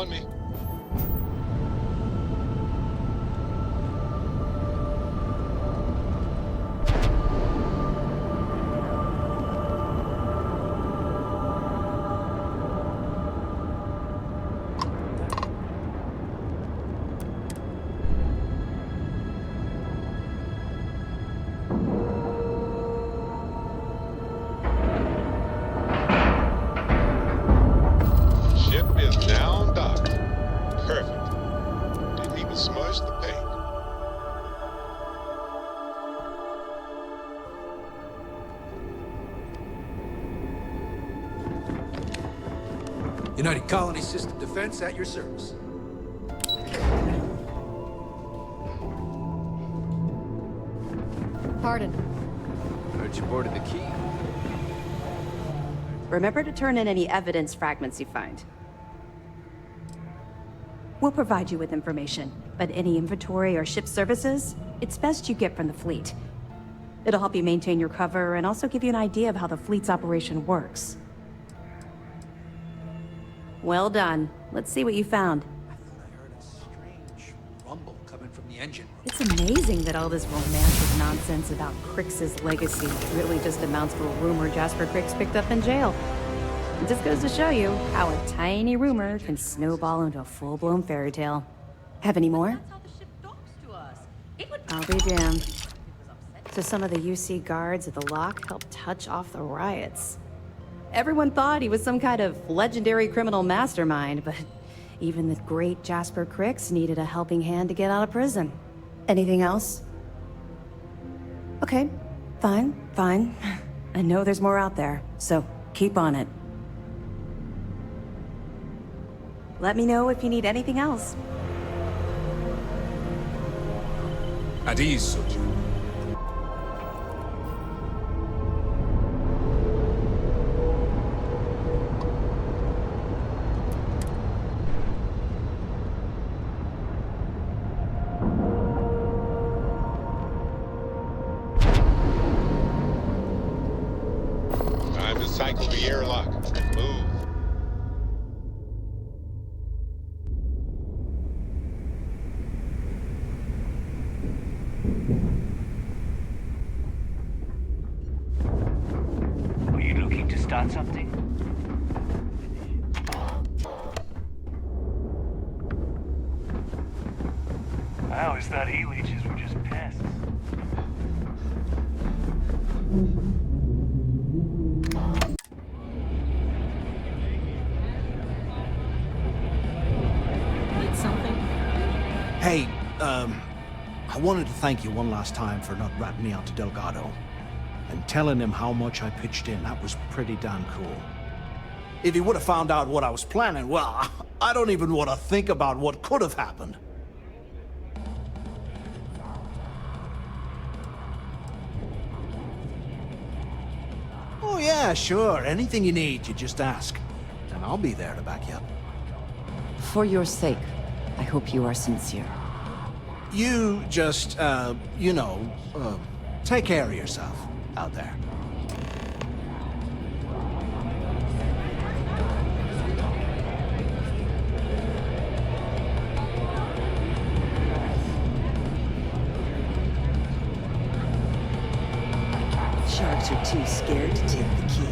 on me. Ship is down docked. Perfect. Didn't even smudge the paint. United Colony System Defense at your service. Pardon. Heard you boarded the key. Remember to turn in any evidence fragments you find. We'll provide you with information, but any inventory or ship services, it's best you get from the fleet. It'll help you maintain your cover and also give you an idea of how the fleet's operation works. Well done. Let's see what you found. I thought I heard a strange rumble coming from the engine room. It's amazing that all this romantic nonsense about Crix's legacy really just amounts to a rumor Jasper Crix picked up in jail. It just goes to show you how a tiny rumor can snowball into a full-blown fairy tale. Have any more? I'll be damned. So some of the UC guards at the lock helped touch off the riots. Everyone thought he was some kind of legendary criminal mastermind, but even the great Jasper Crix needed a helping hand to get out of prison. Anything else? Okay, fine. I know there's more out there, so keep on it. Let me know if you need anything else. At ease, soldier. Time to cycle the airlock. Move. Were you looking to start something? I always thought E-leeches were just pests. Need something? Hey, I wanted to thank you one last time for not ratting me out to Delgado. And telling him how much I pitched in. That was pretty damn cool. If he would have found out what I was planning, well, I don't even want to think about what could have happened. Oh yeah, sure. Anything you need, you just ask. And I'll be there to back you up. For your sake, I hope you are sincere. You just, take care of yourself out there. Sharks are too scared to take the key,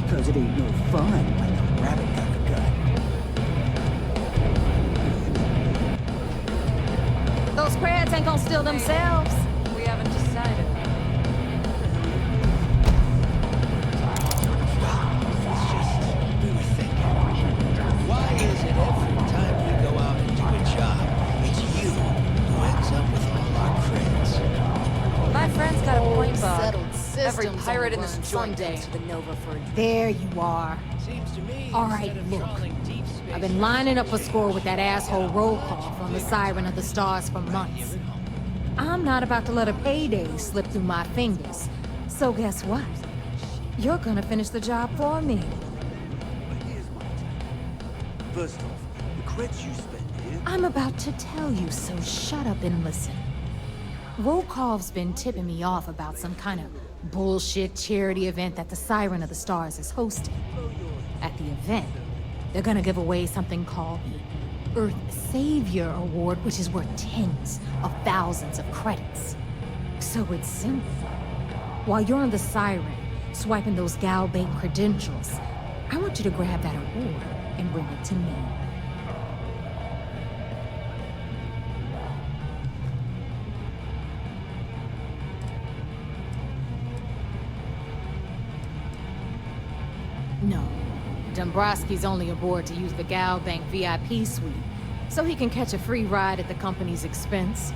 because it ain't no fun when the rabbit got the gun. Those crabs ain't gonna steal themselves. We haven't decided. Why is it every time we go out and do a job, it's you who ends up with all our creds? My friend's got a point, Bob. Settled Every systems pirate in will this learn joint someday. comes to the Nova for a There you are. Seems to me, All right, instead of look. trawling deep space, I've been lining up a score with that asshole roll call from the Siren of the Stars for months. I'm not about to let a payday slip through my fingers. So guess what? You're gonna finish the job for me. But here's my tip. First off, the creds you spend here... I'm about to tell you, so shut up and listen. Rokov's been tipping me off about some kind of bullshit charity event that the Siren of the Stars is hosting. At the event, they're gonna give away something called the Earth Savior Award, which is worth tens of thousands of credits. So it's simple. While you're on the Siren, swiping those Galbank credentials, I want you to grab that award and bring it to me. No. Dombrowski's only aboard to use the Galbank VIP suite, so he can catch a free ride at the company's expense.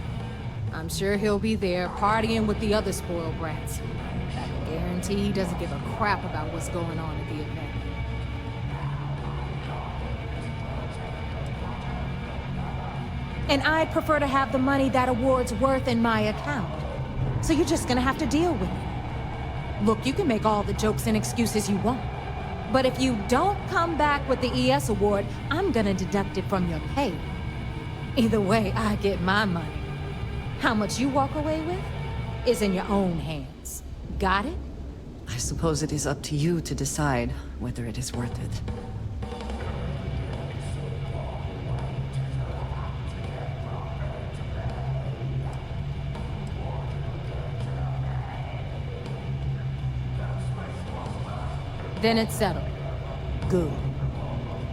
I'm sure he'll be there partying with the other spoiled brats. I can guarantee he doesn't give a crap about what's going on at the event. And I'd prefer to have the money that award's worth in my account. So you're just gonna have to deal with it. Look, you can make all the jokes and excuses you want. But if you don't come back with the ES award, I'm gonna deduct it from your pay. Either way, I get my money. How much you walk away with is in your own hands. Got it? I suppose it is up to you to decide whether it is worth it. Then it's settled. Good.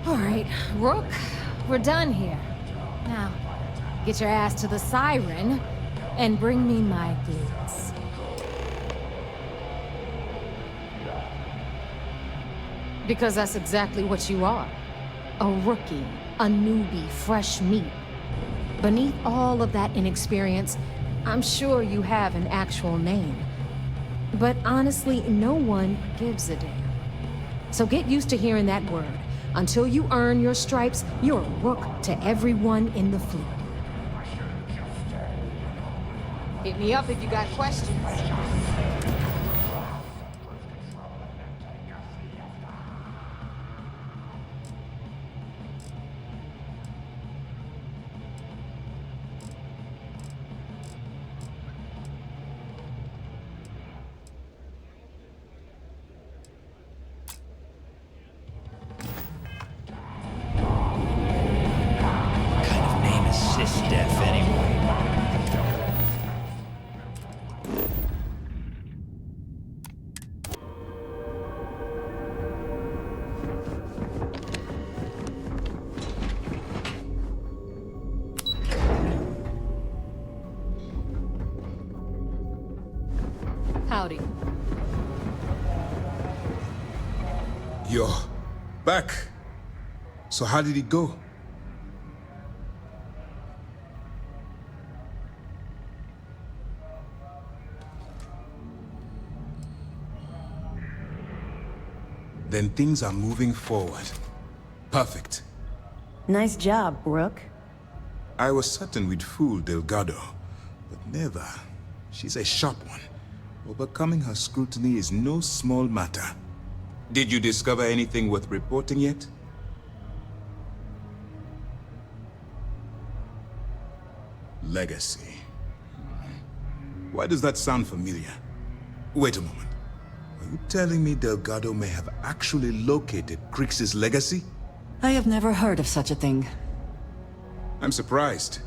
All right, Rook, we're done here. Now, get your ass to the Siren and bring me my goods. Because that's exactly what you are. A rookie, a newbie, fresh meat. Beneath all of that inexperience, I'm sure you have an actual name. But honestly, no one gives a damn. So get used to hearing that word. Until you earn your stripes, you're a rook to everyone in the fleet. Hit me up if you got questions. Howdy. You're back. So how did it go? Then things are moving forward. Perfect. Nice job, Rook. I was certain we'd fool Delgado, but never. She's a sharp one. Overcoming her scrutiny is no small matter. Did you discover anything worth reporting yet? Legacy. Why does that sound familiar? Wait a moment. Are you telling me Delgado may have actually located Crix's legacy? I have never heard of such a thing. I'm surprised.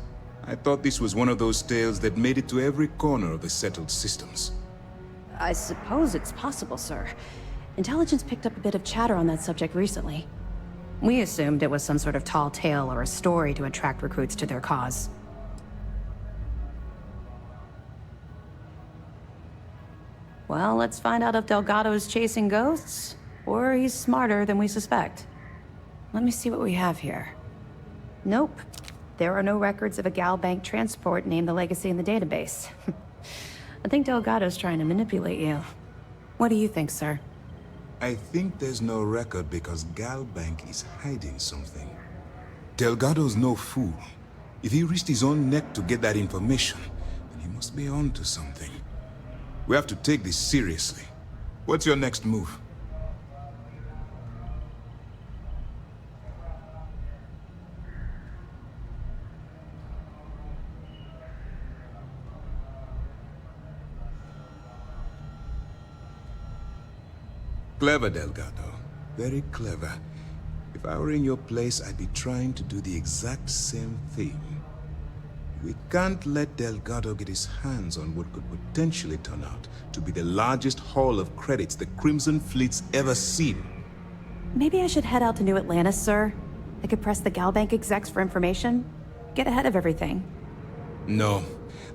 I thought this was one of those tales that made it to every corner of the settled systems. I suppose it's possible, sir. Intelligence picked up a bit of chatter on that subject recently. We assumed it was some sort of tall tale or a story to attract recruits to their cause. Well, let's find out if Delgado's chasing ghosts, or he's smarter than we suspect. Let me see what we have here. Nope. There are no records of a Galbank transport named the Legacy in the database. I think Delgado's trying to manipulate you. What do you think, sir? I think there's no record because Galbank is hiding something. Delgado's no fool. If he risked his own neck to get that information, then he must be on to something. We have to take this seriously. What's your next move? Clever, Delgado. Very clever. If I were in your place, I'd be trying to do the exact same thing. We can't let Delgado get his hands on what could potentially turn out to be the largest haul of credits the Crimson Fleet's ever seen. Maybe I should head out to New Atlantis, sir. I could press the Galbank execs for information. Get ahead of everything. No.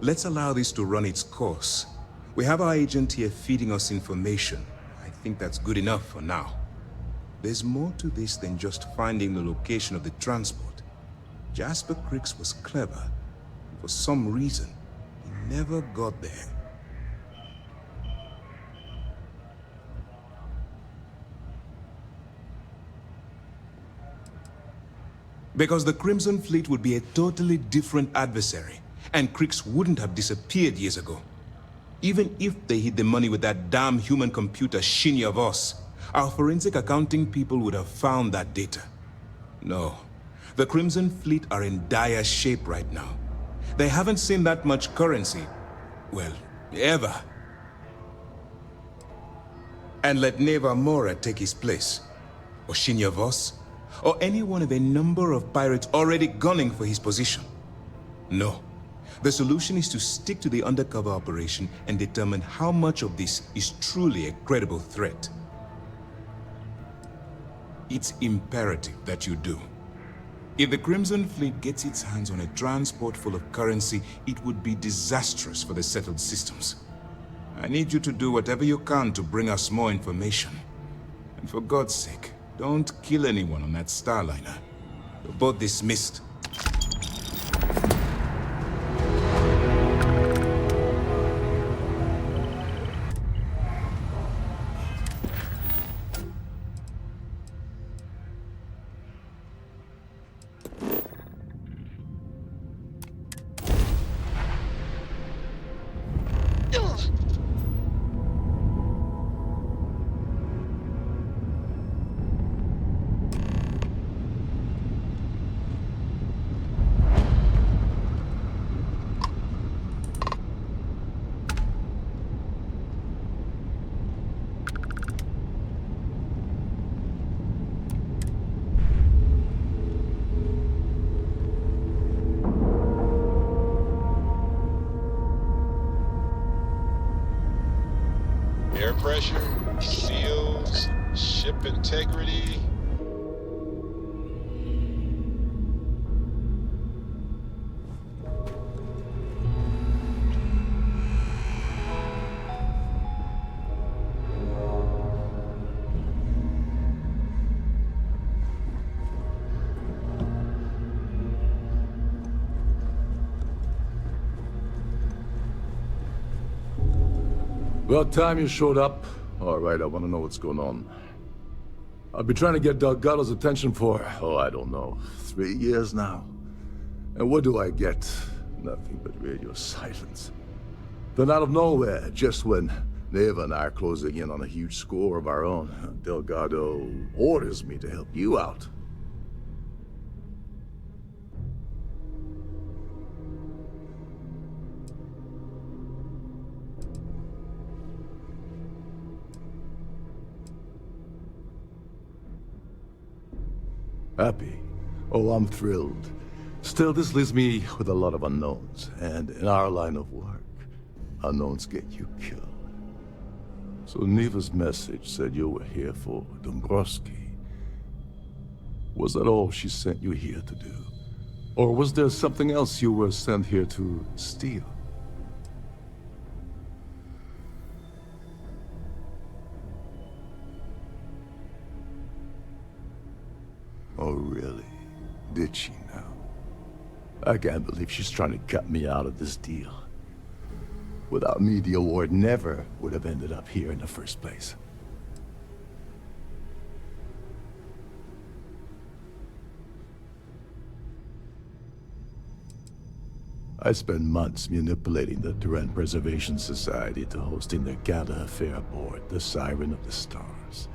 Let's allow this to run its course. We have our agent here feeding us information. I think that's good enough for now. There's more to this than just finding the location of the transport. Jasper Cricks was clever. For some reason, he never got there. Because the Crimson Fleet would be a totally different adversary, and Cricks wouldn't have disappeared years ago. Even if they hid the money with that damn human computer Shinny of us, our forensic accounting people would have found that data. No, the Crimson Fleet are in dire shape right now. They haven't seen that much currency, well, ever. And let Neva Mora take his place, or Shinny of us, or any one of a number of pirates already gunning for his position. No. The solution is to stick to the undercover operation and determine how much of this is truly a credible threat. It's imperative that you do. If the Crimson Fleet gets its hands on a transport full of currency, it would be disastrous for the settled systems. I need you to do whatever you can to bring us more information. And for God's sake, don't kill anyone on that Starliner. You're both dismissed. Air pressure, seals, ship integrity. About time you showed up. All right, I want to know what's going on. I've been trying to get Delgado's attention for, I don't know, 3 years now. And what do I get? Nothing but radio silence. Then out of nowhere, just when Neva and I are closing in on a huge score of our own, Delgado orders me to help you out. Happy? Oh, I'm thrilled. Still, this leaves me with a lot of unknowns, and in our line of work, unknowns get you killed. So Neva's message said you were here for Dombrowski. Was that all she sent you here to do? Or was there something else you were sent here to steal? Oh, really? Did she now? I can't believe she's trying to cut me out of this deal. Without me, the award never would have ended up here in the first place. I spent months manipulating the Terran Preservation Society to hosting their gala affair aboard the Siren of the Stars.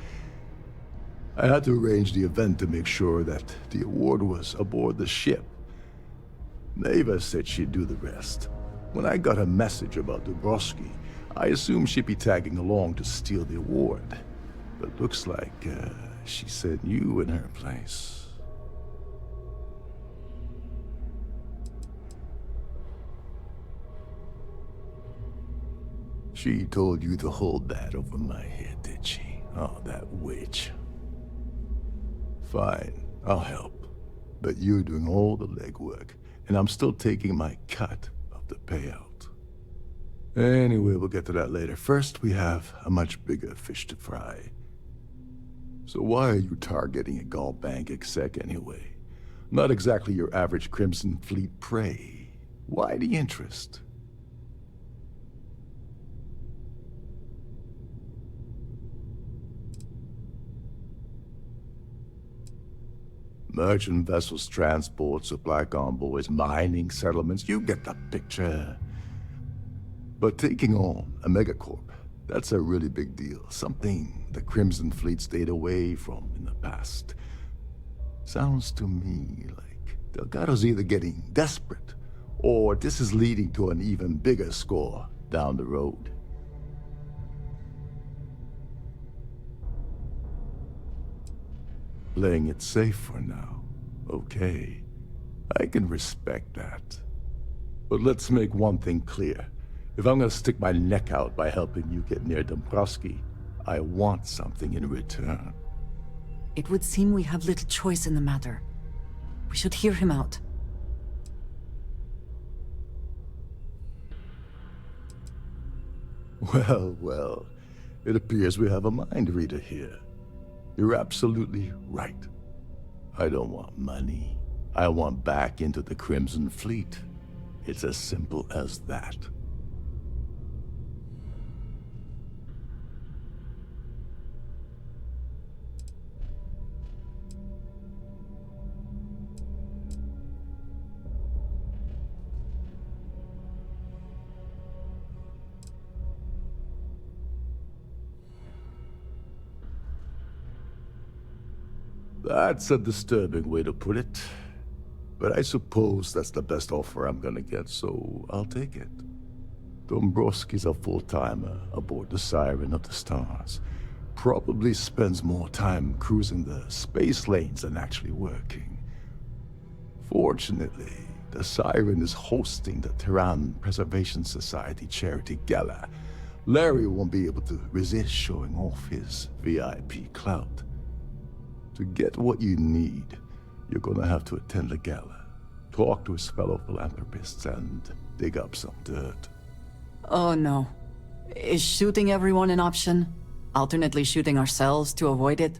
I had to arrange the event to make sure that the award was aboard the ship. Neva said she'd do the rest. When I got a message about Dombrowski, I assumed she'd be tagging along to steal the award. But looks like she said you in her place. She told you to hold that over my head, did she? Oh, that witch. Fine, I'll help. But you're doing all the legwork, and I'm still taking my cut of the payout. Anyway, we'll get to that later. First, we have a much bigger fish to fry. So why are you targeting a Gallbank exec anyway? Not exactly your average Crimson Fleet prey. Why the interest? Merchant vessels, transport, supply convoys, mining settlements, you get the picture. But taking on a megacorp, that's a really big deal. Something the Crimson Fleet stayed away from in the past. Sounds to me like Delgado's either getting desperate, or this is leading to an even bigger score down the road. Playing it safe for now. Okay, I can respect that. But let's make one thing clear. If I'm gonna stick my neck out by helping you get near Dombrowski, I want something in return. It would seem we have little choice in the matter. We should hear him out. Well, well, it appears we have a mind reader here. You're absolutely right. I don't want money. I want back into the Crimson Fleet. It's as simple as that. That's a disturbing way to put it. But I suppose that's the best offer I'm gonna get, so I'll take it. Dombrowski's a full-timer aboard the Siren of the Stars. Probably spends more time cruising the space lanes than actually working. Fortunately, the Siren is hosting the Terran Preservation Society charity gala. Larry won't be able to resist showing off his VIP clout. To get what you need, you're gonna have to attend the gala, talk to his fellow philanthropists, and dig up some dirt. Oh no. Is shooting everyone an option? Alternately shooting ourselves to avoid it?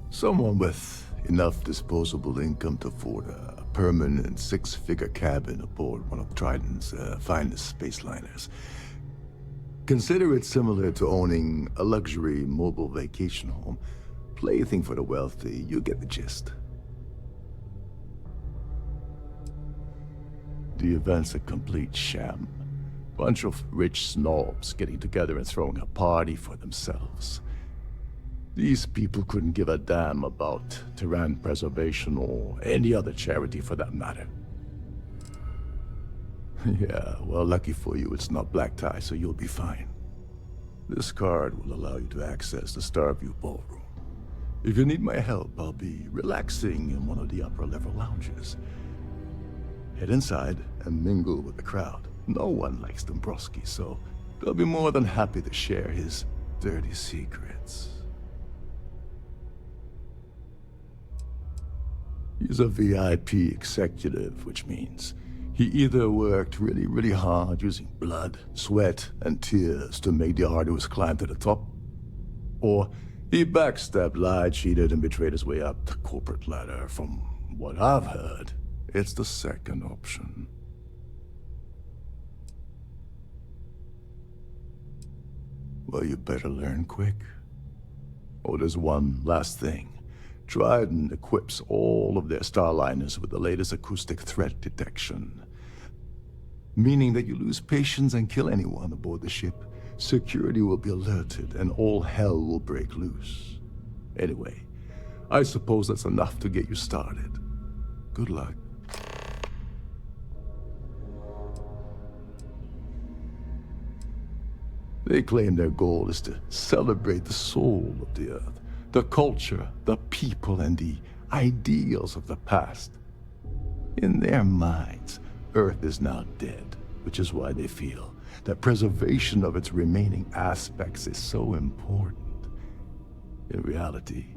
Someone with enough disposable income to afford a permanent six-figure cabin aboard one of Trident's finest spaceliners. Consider it similar to owning a luxury mobile vacation home. Plaything for the wealthy, you get the gist. The event's a complete sham. Bunch of rich snobs getting together and throwing a party for themselves. These people couldn't give a damn about Terran preservation or any other charity for that matter. Yeah, well, lucky for you, it's not black tie, so you'll be fine. This card will allow you to access the Starfield ballroom. If you need my help, I'll be relaxing in one of the upper-level lounges. Head inside and mingle with the crowd. No one likes Dombrowski, so they'll be more than happy to share his dirty secrets. He's a VIP executive, which means he either worked really, really hard using blood, sweat, and tears to make the arduous climb to the top, or he backstabbed, lied, cheated, and betrayed his way up the corporate ladder. From what I've heard, it's the second option. Well, you better learn quick. Oh, there's one last thing. Trident equips all of their starliners with the latest acoustic threat detection. Meaning that you lose patience and kill anyone aboard the ship, security will be alerted and all hell will break loose. Anyway, I suppose that's enough to get you started. Good luck. They claim their goal is to celebrate the soul of the Earth, the culture, the people, and the ideals of the past. In their minds, Earth is now dead, which is why they feel that preservation of its remaining aspects is so important. In reality,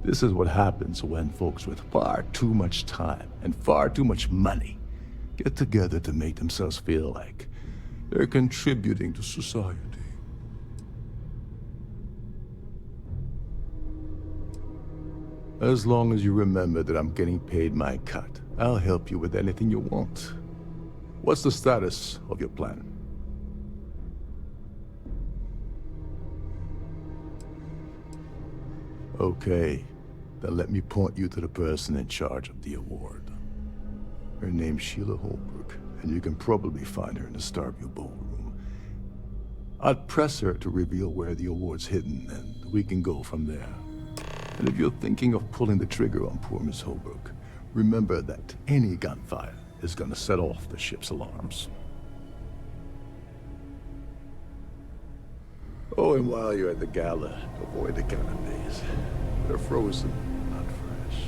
this is what happens when folks with far too much time and far too much money get together to make themselves feel like they're contributing to society. As long as you remember that I'm getting paid my cut, I'll help you with anything you want. What's the status of your plan? Okay, then let me point you to the person in charge of the award. Her name's Sheila Holbrook, and you can probably find her in the Starfield ballroom. I'd press her to reveal where the award's hidden, and we can go from there. And if you're thinking of pulling the trigger on poor Miss Holbrook, remember that any gunfire is gonna set off the ship's alarms. Oh, and while you're at the gala, avoid the canapes. They're frozen, not fresh.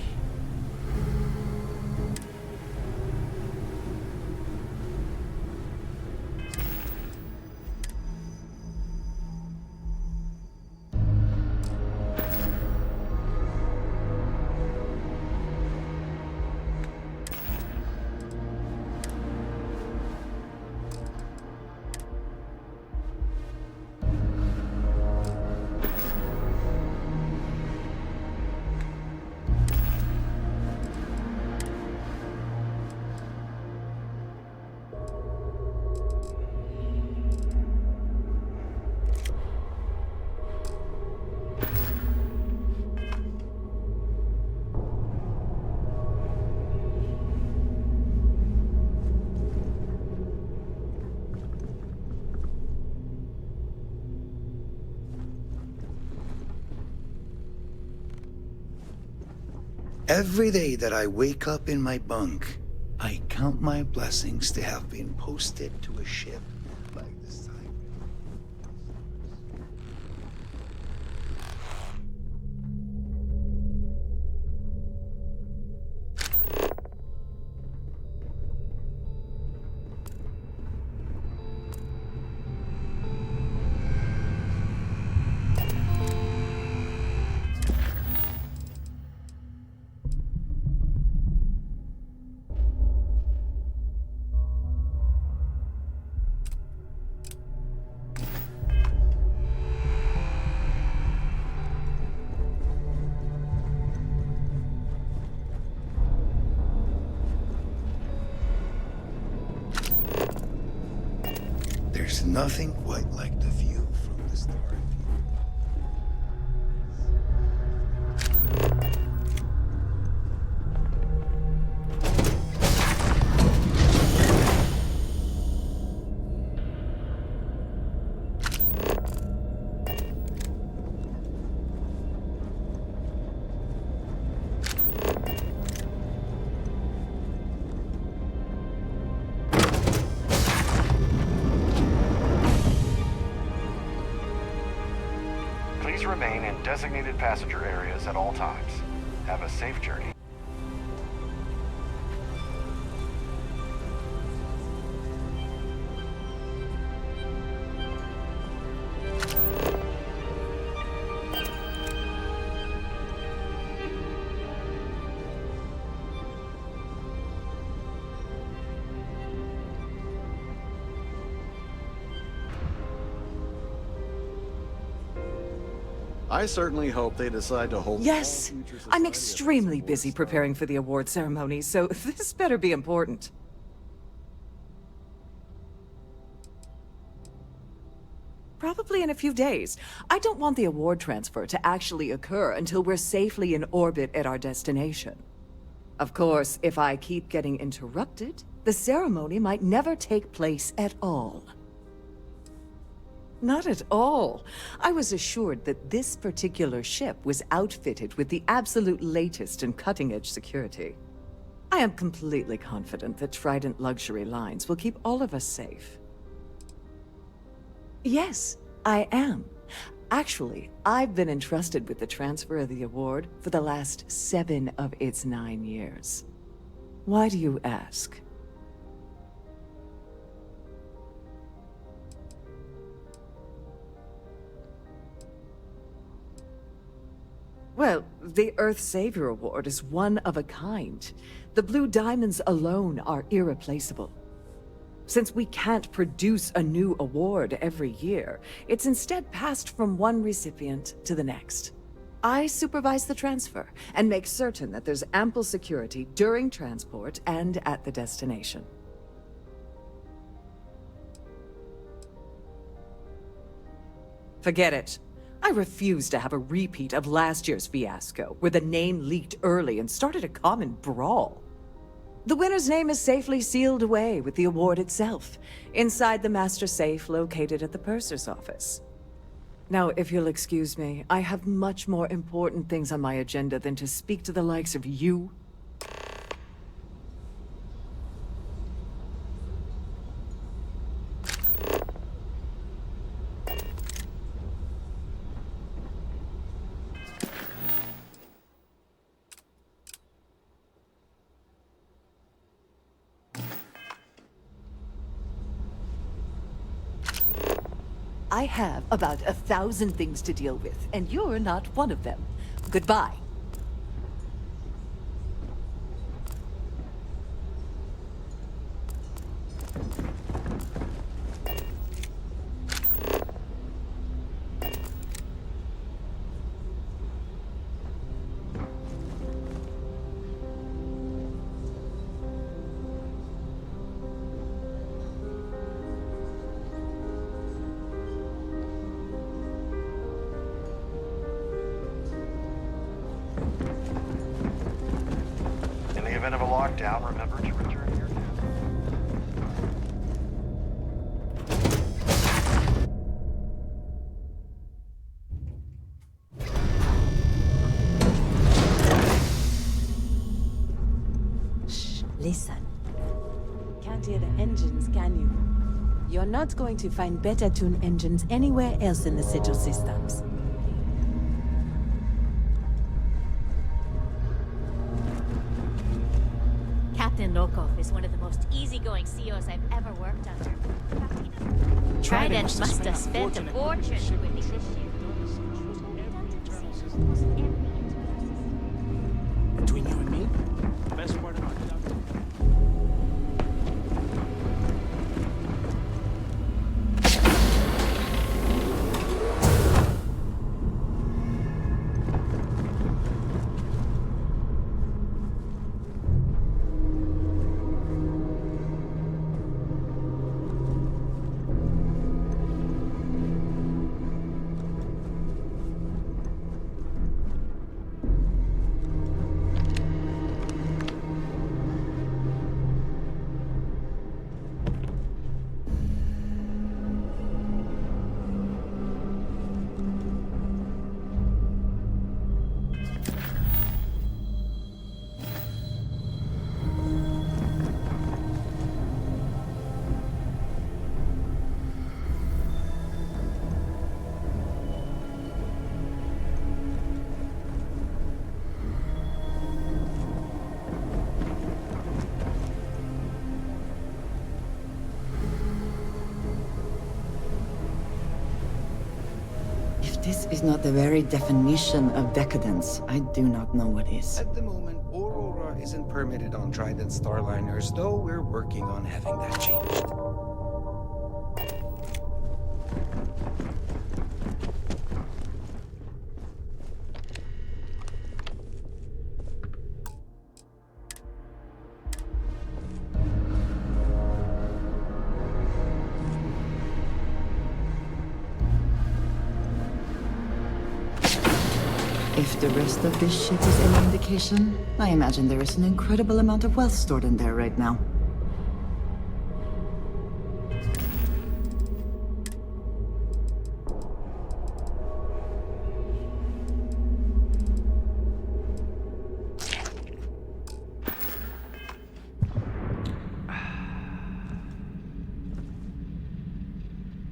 Every day that I wake up in my bunk, I count my blessings to have been posted to a ship like this time. There's nothing quite like the view from the Starfield. Please remain in designated passenger areas at all times. Have a safe journey. I certainly hope they decide to hold... Yes! I'm extremely busy preparing for the award ceremony, so this better be important. Probably in a few days. I don't want the award transfer to actually occur until we're safely in orbit at our destination. Of course, if I keep getting interrupted, the ceremony might never take place at all. Not at all. I was assured that this particular ship was outfitted with the absolute latest and cutting-edge security. I am completely confident that Trident Luxury Lines will keep all of us safe. Yes, I am. Actually, I've been entrusted with the transfer of the award for the last 7 of its 9 years. Why do you ask? Well, the Earth Savior Award is one of a kind. The Blue Diamonds alone are irreplaceable. Since we can't produce a new award every year, it's instead passed from one recipient to the next. I supervise the transfer and make certain that there's ample security during transport and at the destination. Forget it. I refuse to have a repeat of last year's fiasco, where the name leaked early and started a common brawl. The winner's name is safely sealed away with the award itself, inside the master safe located at the purser's office. Now, if you'll excuse me, I have much more important things on my agenda than to speak to the likes of you. I have about 1,000 things to deal with, and you're not one of them. Goodbye. In the event of a lockdown, remember to return to your camp. Shh, listen. Can't hear the engines, can you? You're not going to find better tuned engines anywhere else in the sigil systems. Captain Lokov is one of the most easygoing CEOs I've ever worked under. Trident must have spent a fortune with the issue. Between you and me, the best part of our job. This is not the very definition of decadence. I do not know what is. At the moment, Aurora isn't permitted on Trident Starliners, though we're working on having that changed. If the rest of this shit is any indication, I imagine there is an incredible amount of wealth stored in there right now.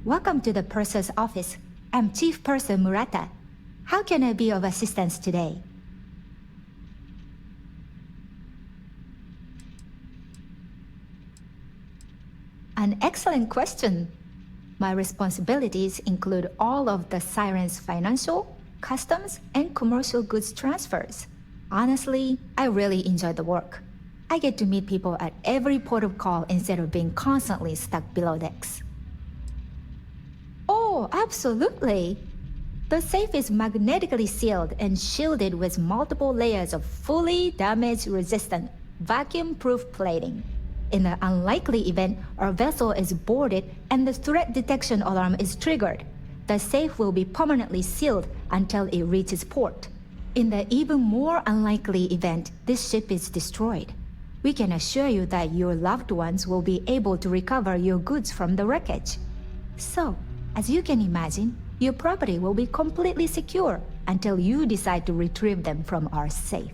Welcome to the Purser's office. I'm Chief Purser Murata. How can I be of assistance today? An excellent question. My responsibilities include all of the Siren's financial, customs, and commercial goods transfers. Honestly, I really enjoy the work. I get to meet people at every port of call instead of being constantly stuck below decks. Oh, absolutely! The safe is magnetically sealed and shielded with multiple layers of fully damage-resistant, vacuum-proof plating. In the unlikely event our vessel is boarded and the threat detection alarm is triggered, the safe will be permanently sealed until it reaches port. In the even more unlikely event this ship is destroyed, we can assure you that your loved ones will be able to recover your goods from the wreckage. So, as you can imagine, your property will be completely secure until you decide to retrieve them from our safe.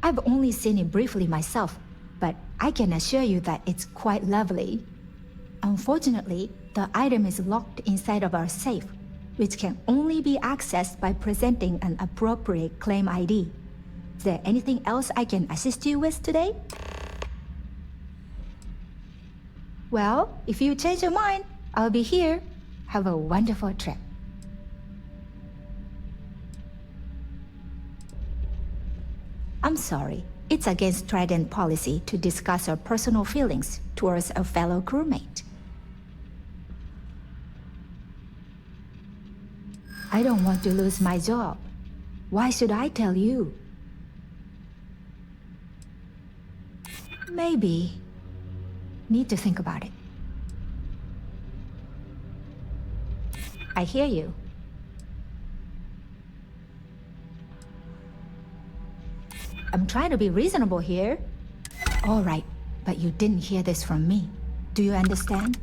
I've only seen it briefly myself, but I can assure you that it's quite lovely. Unfortunately, the item is locked inside of our safe, which can only be accessed by presenting an appropriate claim ID. Is there anything else I can assist you with today? Well, if you change your mind, I'll be here. Have a wonderful trip. I'm sorry. It's against Trident policy to discuss our personal feelings towards a fellow crewmate. I don't want to lose my job. Why should I tell you? Maybe. Need to think about it. I hear you. I'm trying to be reasonable here. All right, but you didn't hear this from me. Do you understand?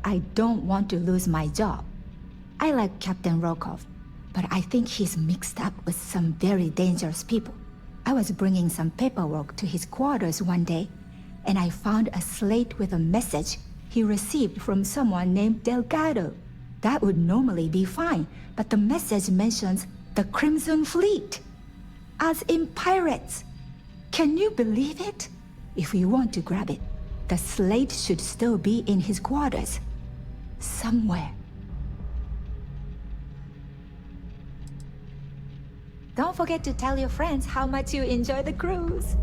I don't want to lose my job. I like Captain Rokov, but I think he's mixed up with some very dangerous people. I was bringing some paperwork to his quarters one day, and I found a slate with a message he received from someone named Delgado. That would normally be fine, but the message mentions the Crimson Fleet, as in pirates. Can you believe it? If we want to grab it, the slate should still be in his quarters. Somewhere. Don't forget to tell your friends how much you enjoy the cruise.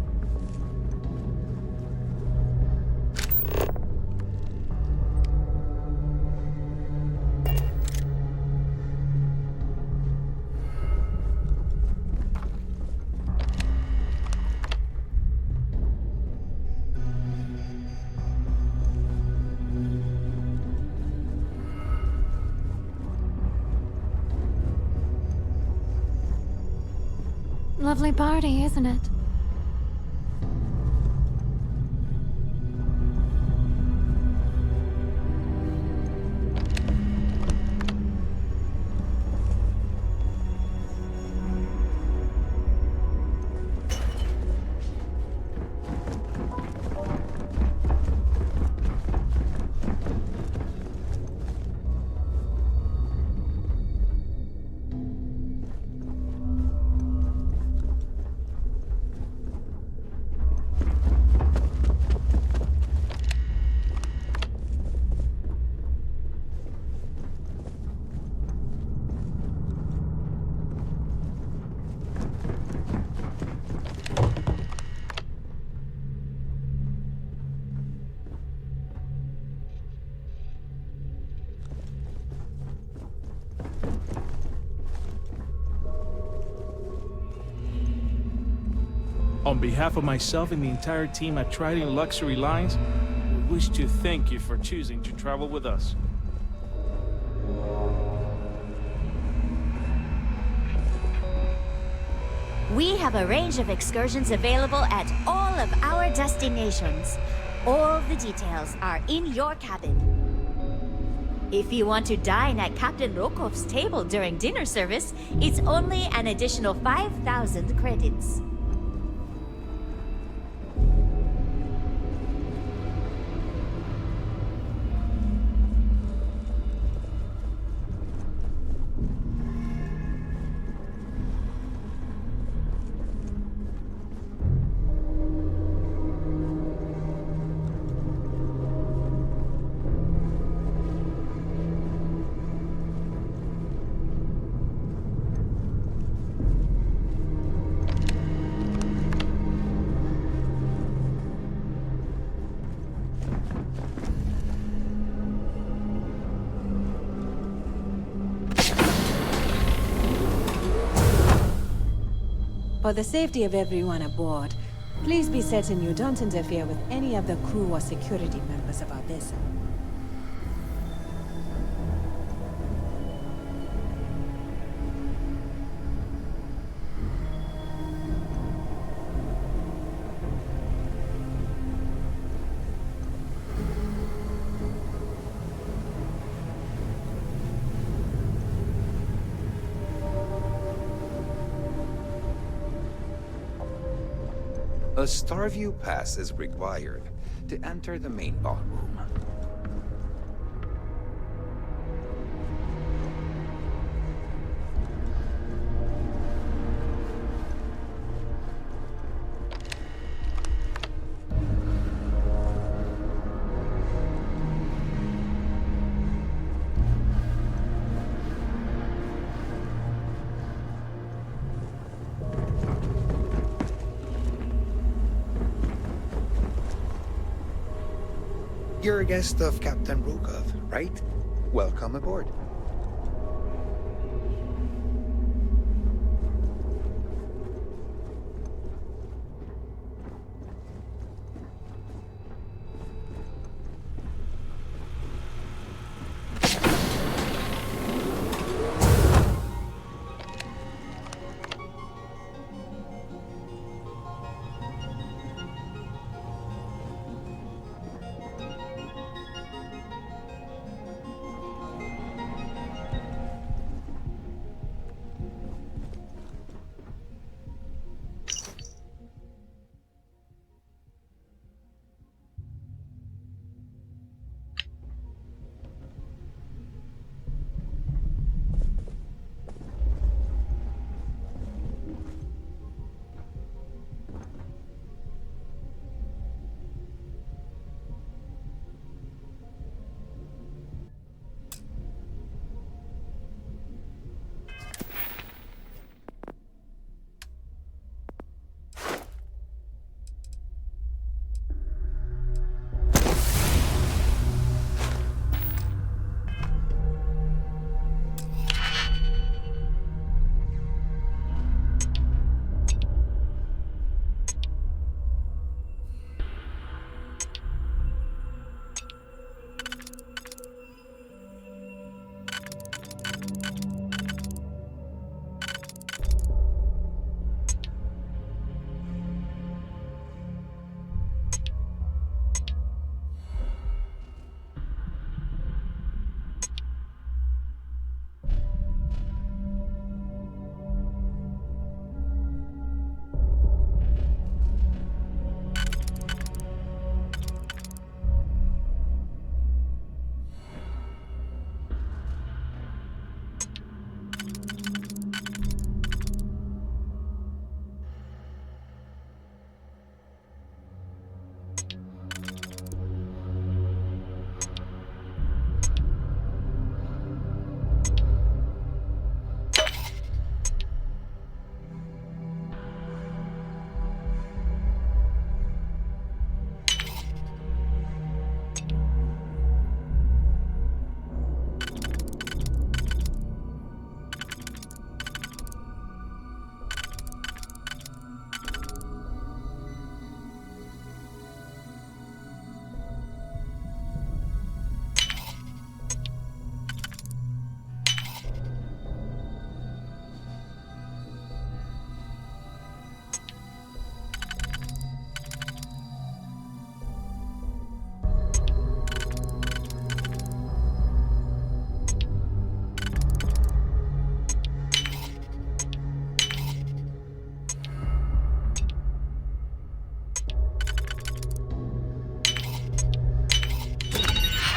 Lovely party, isn't it? On behalf of myself and the entire team at Trident Luxury Lines, we wish to thank you for choosing to travel with us. We have a range of excursions available at all of our destinations. All the details are in your cabin. If you want to dine at Captain Rokov's table during dinner service, it's only an additional 5,000 credits. For the safety of everyone aboard, please be certain you don't interfere with any of the crew or security members of our vessel. A Starview pass is required to enter the main ballroom. You're a guest of Captain Rukov, right? Welcome aboard.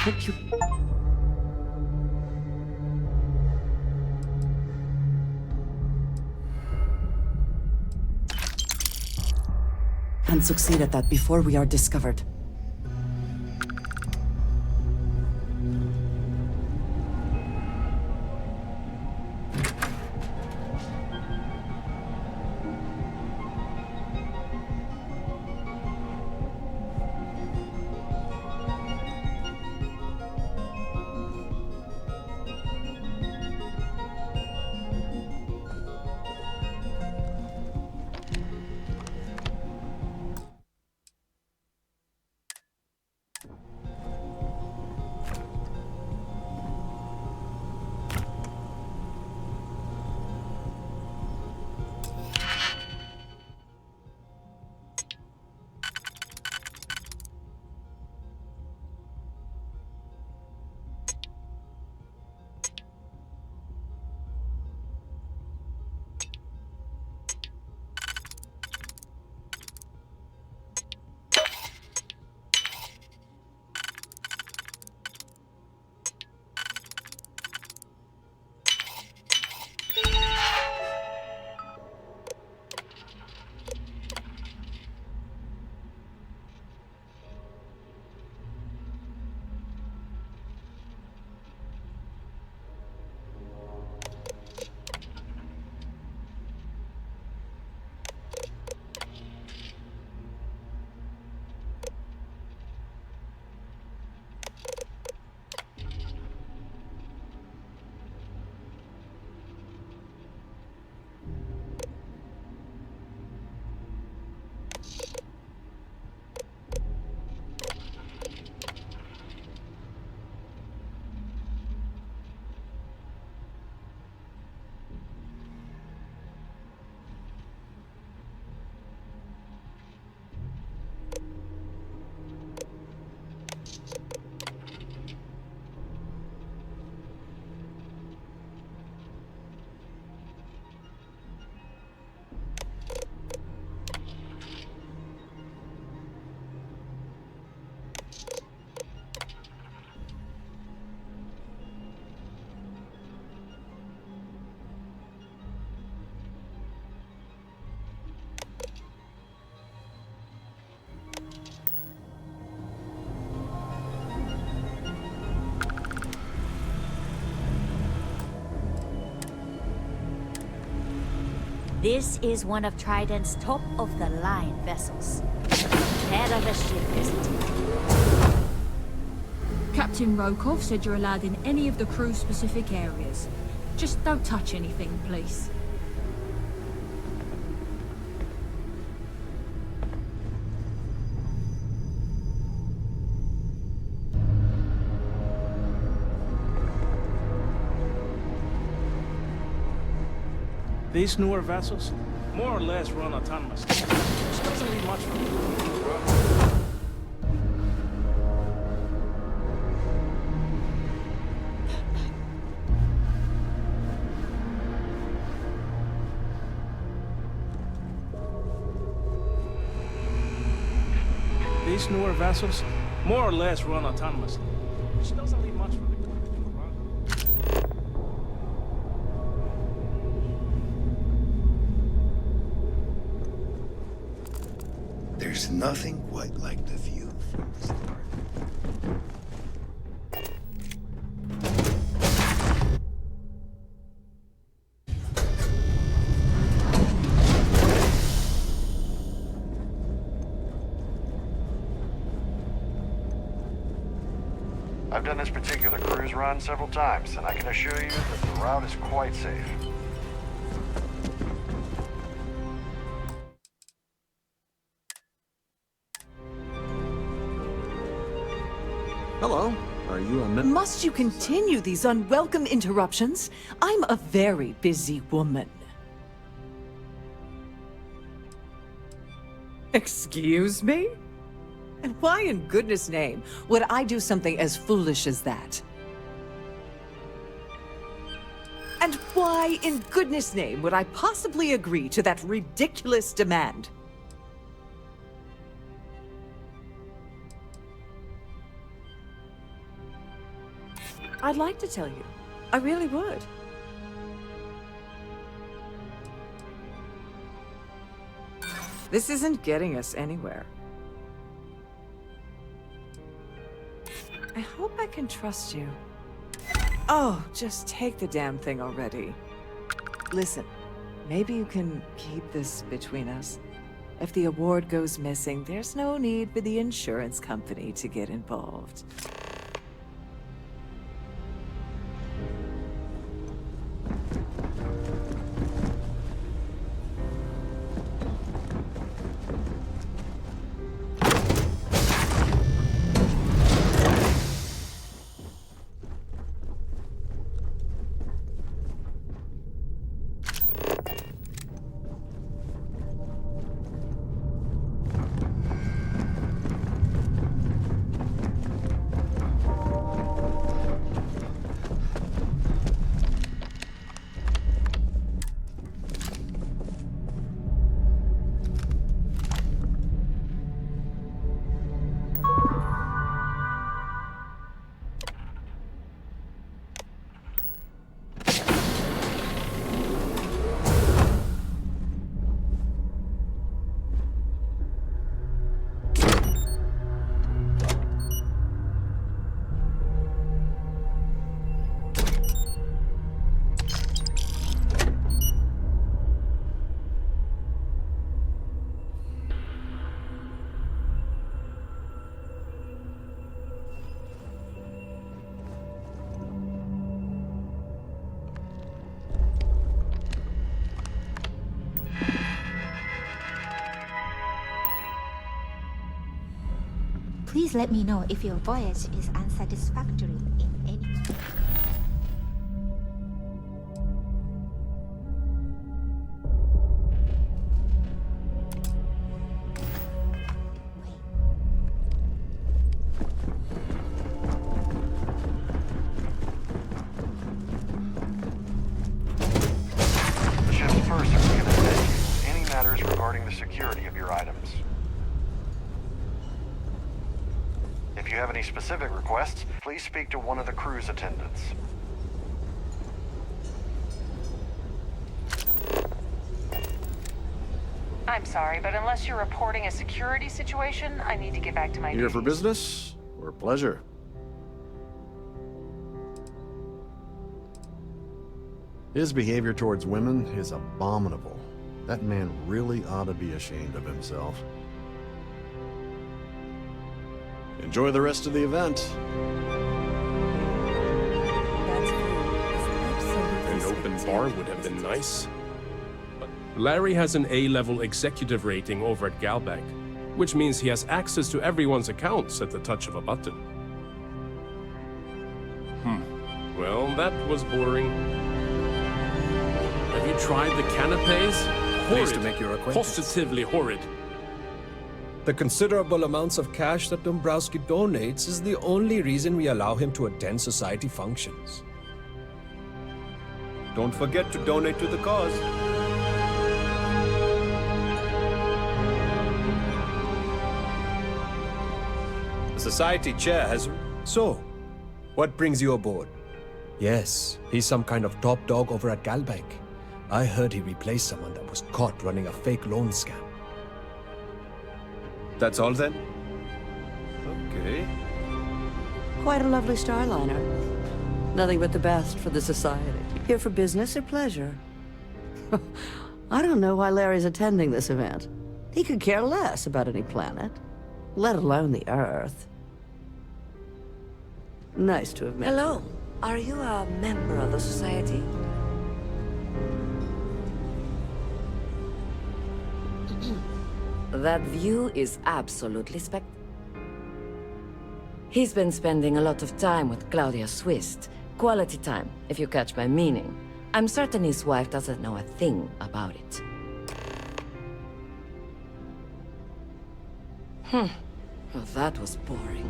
Hope you... And succeed at that before we are discovered. This is one of Trident's top-of-the-line vessels. Head of a ship, isn't it? Captain Rokov said you're allowed in any of the crew-specific areas. Just don't touch anything, please. These newer vessels, more or less, run autonomously. Which doesn't leave much for me. These newer vessels, more or less, run autonomously. Which doesn't leave much for me. There's nothing quite like the view from the start. I've done this particular cruise run several times, and I can assure you that the route is quite safe. Hello. Are you a Must you continue these unwelcome interruptions? I'm a very busy woman. Excuse me? And why in goodness name would I do something as foolish as that? And why in goodness name would I possibly agree to that ridiculous demand? I'd like to tell you. I really would. This isn't getting us anywhere. I hope I can trust you. Oh, just take the damn thing already. Listen, maybe you can keep this between us. If the award goes missing, there's no need for the insurance company to get involved. Please let me know if your voyage is unsatisfactory in any way. The ship's purser can assist you with any matters regarding the security of your items. If you have any specific requests, please speak to one of the crew's attendants. I'm sorry, but unless you're reporting a security situation, I need to get back to my Here for duties. business or pleasure? His behavior towards women is abominable. That man really ought to be ashamed of himself. Enjoy the rest of the event. An open bar would have been nice. But Larry has an A-level executive rating over at Galbank, which means he has access to everyone's accounts at the touch of a button. Well, that was boring. Have you tried the canapes? Pleased to make your acquaintance. Positively horrid. The considerable amounts of cash that Dombrowski donates is the only reason we allow him to attend society functions. Don't forget to donate to the cause. The society chair has... So, what brings you aboard? Yes, he's some kind of top dog over at Galbank. I heard he replaced someone that was caught running a fake loan scam. That's all then? Okay. Quite a lovely starliner. Nothing but the best for the society. Here for business or pleasure? I don't know why Larry's attending this event. He could care less about any planet, let alone the Earth. Nice to have met you. Hello. Are you a member of the society? That view is absolutely He's been spending a lot of time with Claudia Swist. Quality time, if you catch my meaning. I'm certain his wife doesn't know a thing about it. Well, that was boring.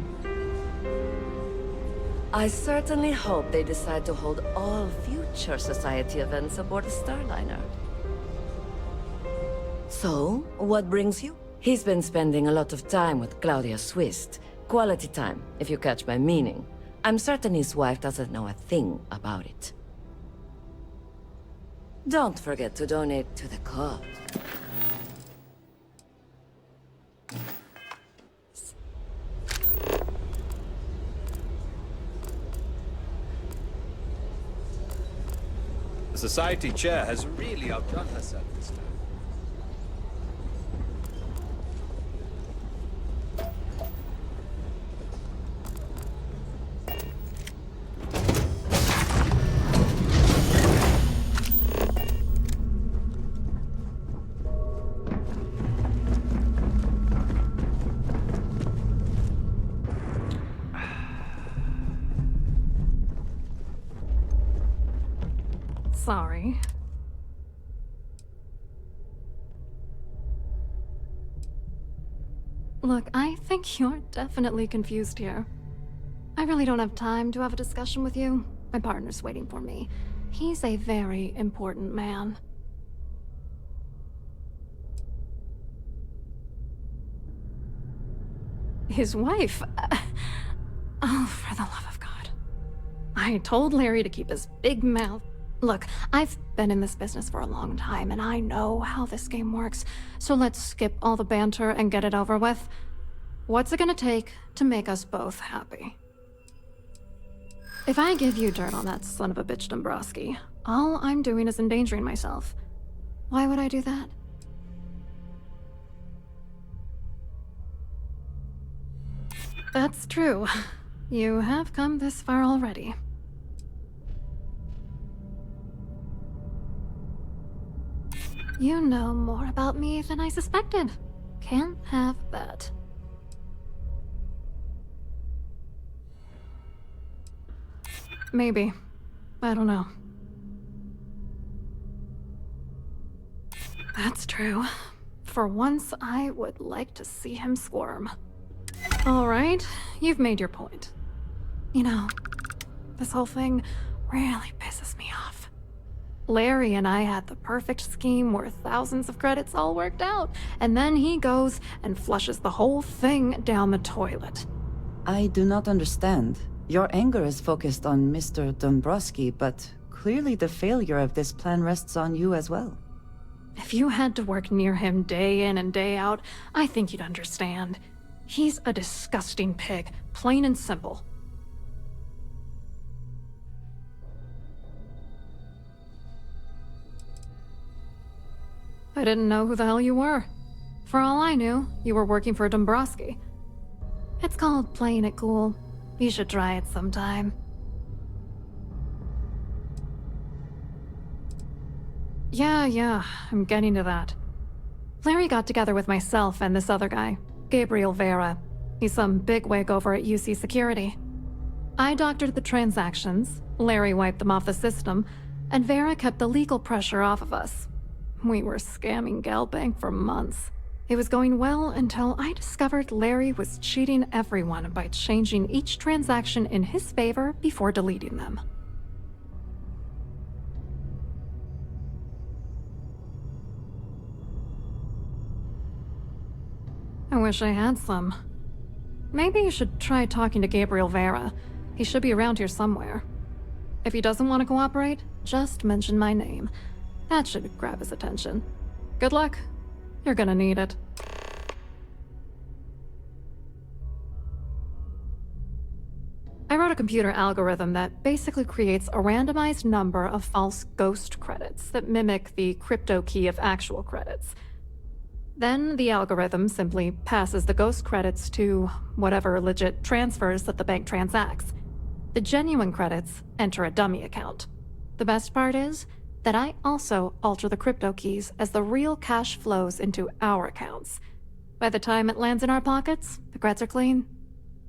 I certainly hope they decide to hold all future society events aboard the Starliner. So, what brings you? He's been spending a lot of time with Claudia Swist. Quality time, if you catch my meaning. I'm certain his wife doesn't know a thing about it. Don't forget to donate to the cause. The society chair has really outdone herself this time. Sorry. Look, I think you're definitely confused here. I really don't have time to have a discussion with you. My partner's waiting for me. He's a very important man. His wife? Oh, for the love of God. I told Larry to keep his big mouth. Look, I've been in this business for a long time, and I know how this game works, so let's skip all the banter and get it over with. What's it gonna take to make us both happy? If I give you dirt on that son of a bitch Dombrowski, all I'm doing is endangering myself. Why would I do that? That's true. You have come this far already. You know more about me than I suspected. Can't have that. Maybe. I don't know. That's true. For once, I would like to see him squirm. All right, you've made your point. You know, this whole thing really pisses me off. Larry and I had the perfect scheme where thousands of credits all worked out, and then he goes and flushes the whole thing down the toilet. I do not understand. Your anger is focused on Mr. Dombrowski, but clearly the failure of this plan rests on you as well. If you had to work near him day in and day out, I think you'd understand. He's a disgusting pig, plain and simple. I didn't know who the hell you were. For all I knew, you were working for Dombrowski. It's called playing it cool. You should try it sometime. Yeah, I'm getting to that. Larry got together with myself and this other guy, Gabriel Vera. He's some bigwig over at UC Security. I doctored the transactions, Larry wiped them off the system, and Vera kept the legal pressure off of us. We were scamming Galbank for months. It was going well until I discovered Larry was cheating everyone by changing each transaction in his favor before deleting them. I wish I had some. Maybe you should try talking to Gabriel Vera. He should be around here somewhere. If he doesn't want to cooperate, just mention my name. That should grab his attention. Good luck. You're gonna need it. I wrote a computer algorithm that basically creates a randomized number of false ghost credits that mimic the crypto key of actual credits. Then the algorithm simply passes the ghost credits to whatever legit transfers that the bank transacts. The genuine credits enter a dummy account. The best part is that I also alter the crypto keys as the real cash flows into our accounts. By the time it lands in our pockets, the creds are clean.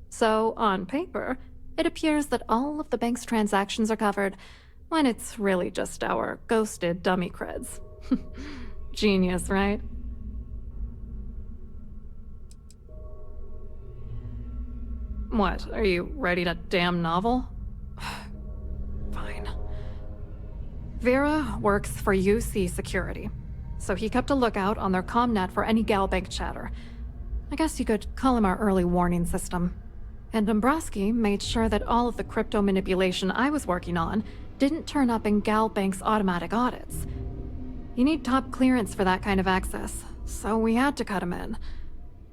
So, on paper, it appears that all of the bank's transactions are covered, when it's really just our ghosted dummy creds. Genius, right? What, are you writing a damn novel? Fine. Vera works for UC Security, so he kept a lookout on their commnet for any Galbank chatter. I guess you could call him our early warning system. And Dombrowski made sure that all of the crypto manipulation I was working on didn't turn up in Galbank's automatic audits. You need top clearance for that kind of access, so we had to cut him in,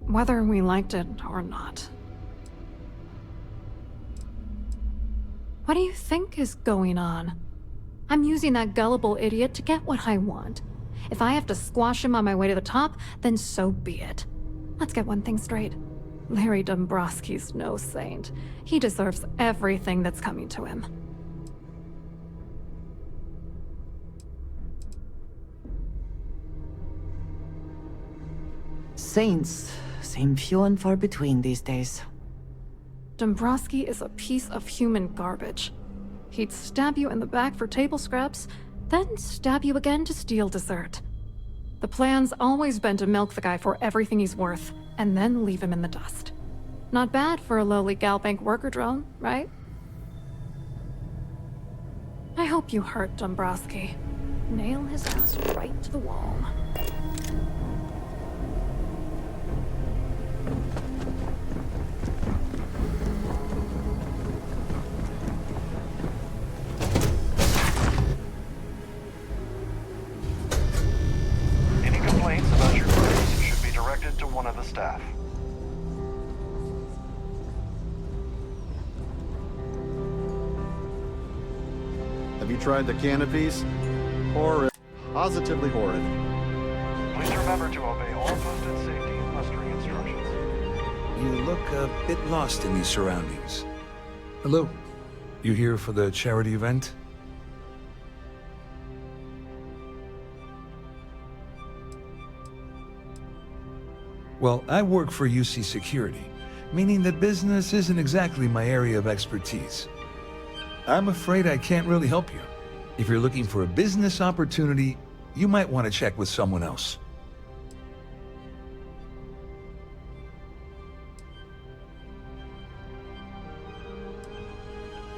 whether we liked it or not. What do you think is going on? I'm using that gullible idiot to get what I want. If I have to squash him on my way to the top, then so be it. Let's get one thing straight. Larry Dombrowski's no saint. He deserves everything that's coming to him. Saints seem few and far between these days. Dombrowski is a piece of human garbage. He'd stab you in the back for table scraps, then stab you again to steal dessert. The plan's always been to milk the guy for everything he's worth, and then leave him in the dust. Not bad for a lowly Galbank worker drone, right? I hope you hurt Dombrowski. Nail his ass right to the wall. Complaints about your crews should be directed to one of the staff. Have you tried the canopies? Horrid. Positively horrid. Please remember to obey all posted safety and mustering instructions. You look a bit lost in these surroundings. Hello. You here for the charity event? Well, I work for UC Security, meaning that business isn't exactly my area of expertise. I'm afraid I can't really help you. If you're looking for a business opportunity, you might want to check with someone else.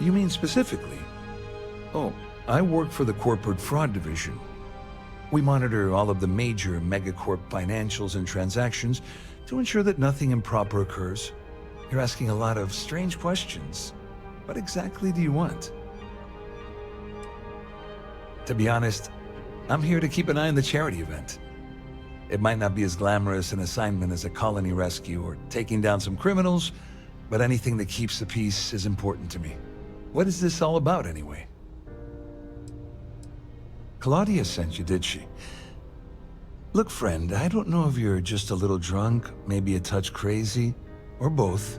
You mean specifically? Oh, I work for the Corporate Fraud Division. We monitor all of the major megacorp financials and transactions to ensure that nothing improper occurs. You're asking a lot of strange questions. What exactly do you want? To be honest, I'm here to keep an eye on the charity event. It might not be as glamorous an assignment as a colony rescue or taking down some criminals, but anything that keeps the peace is important to me. What is this all about, anyway? Claudia sent you, did she? Look, friend, I don't know if you're just a little drunk, maybe a touch crazy, or both.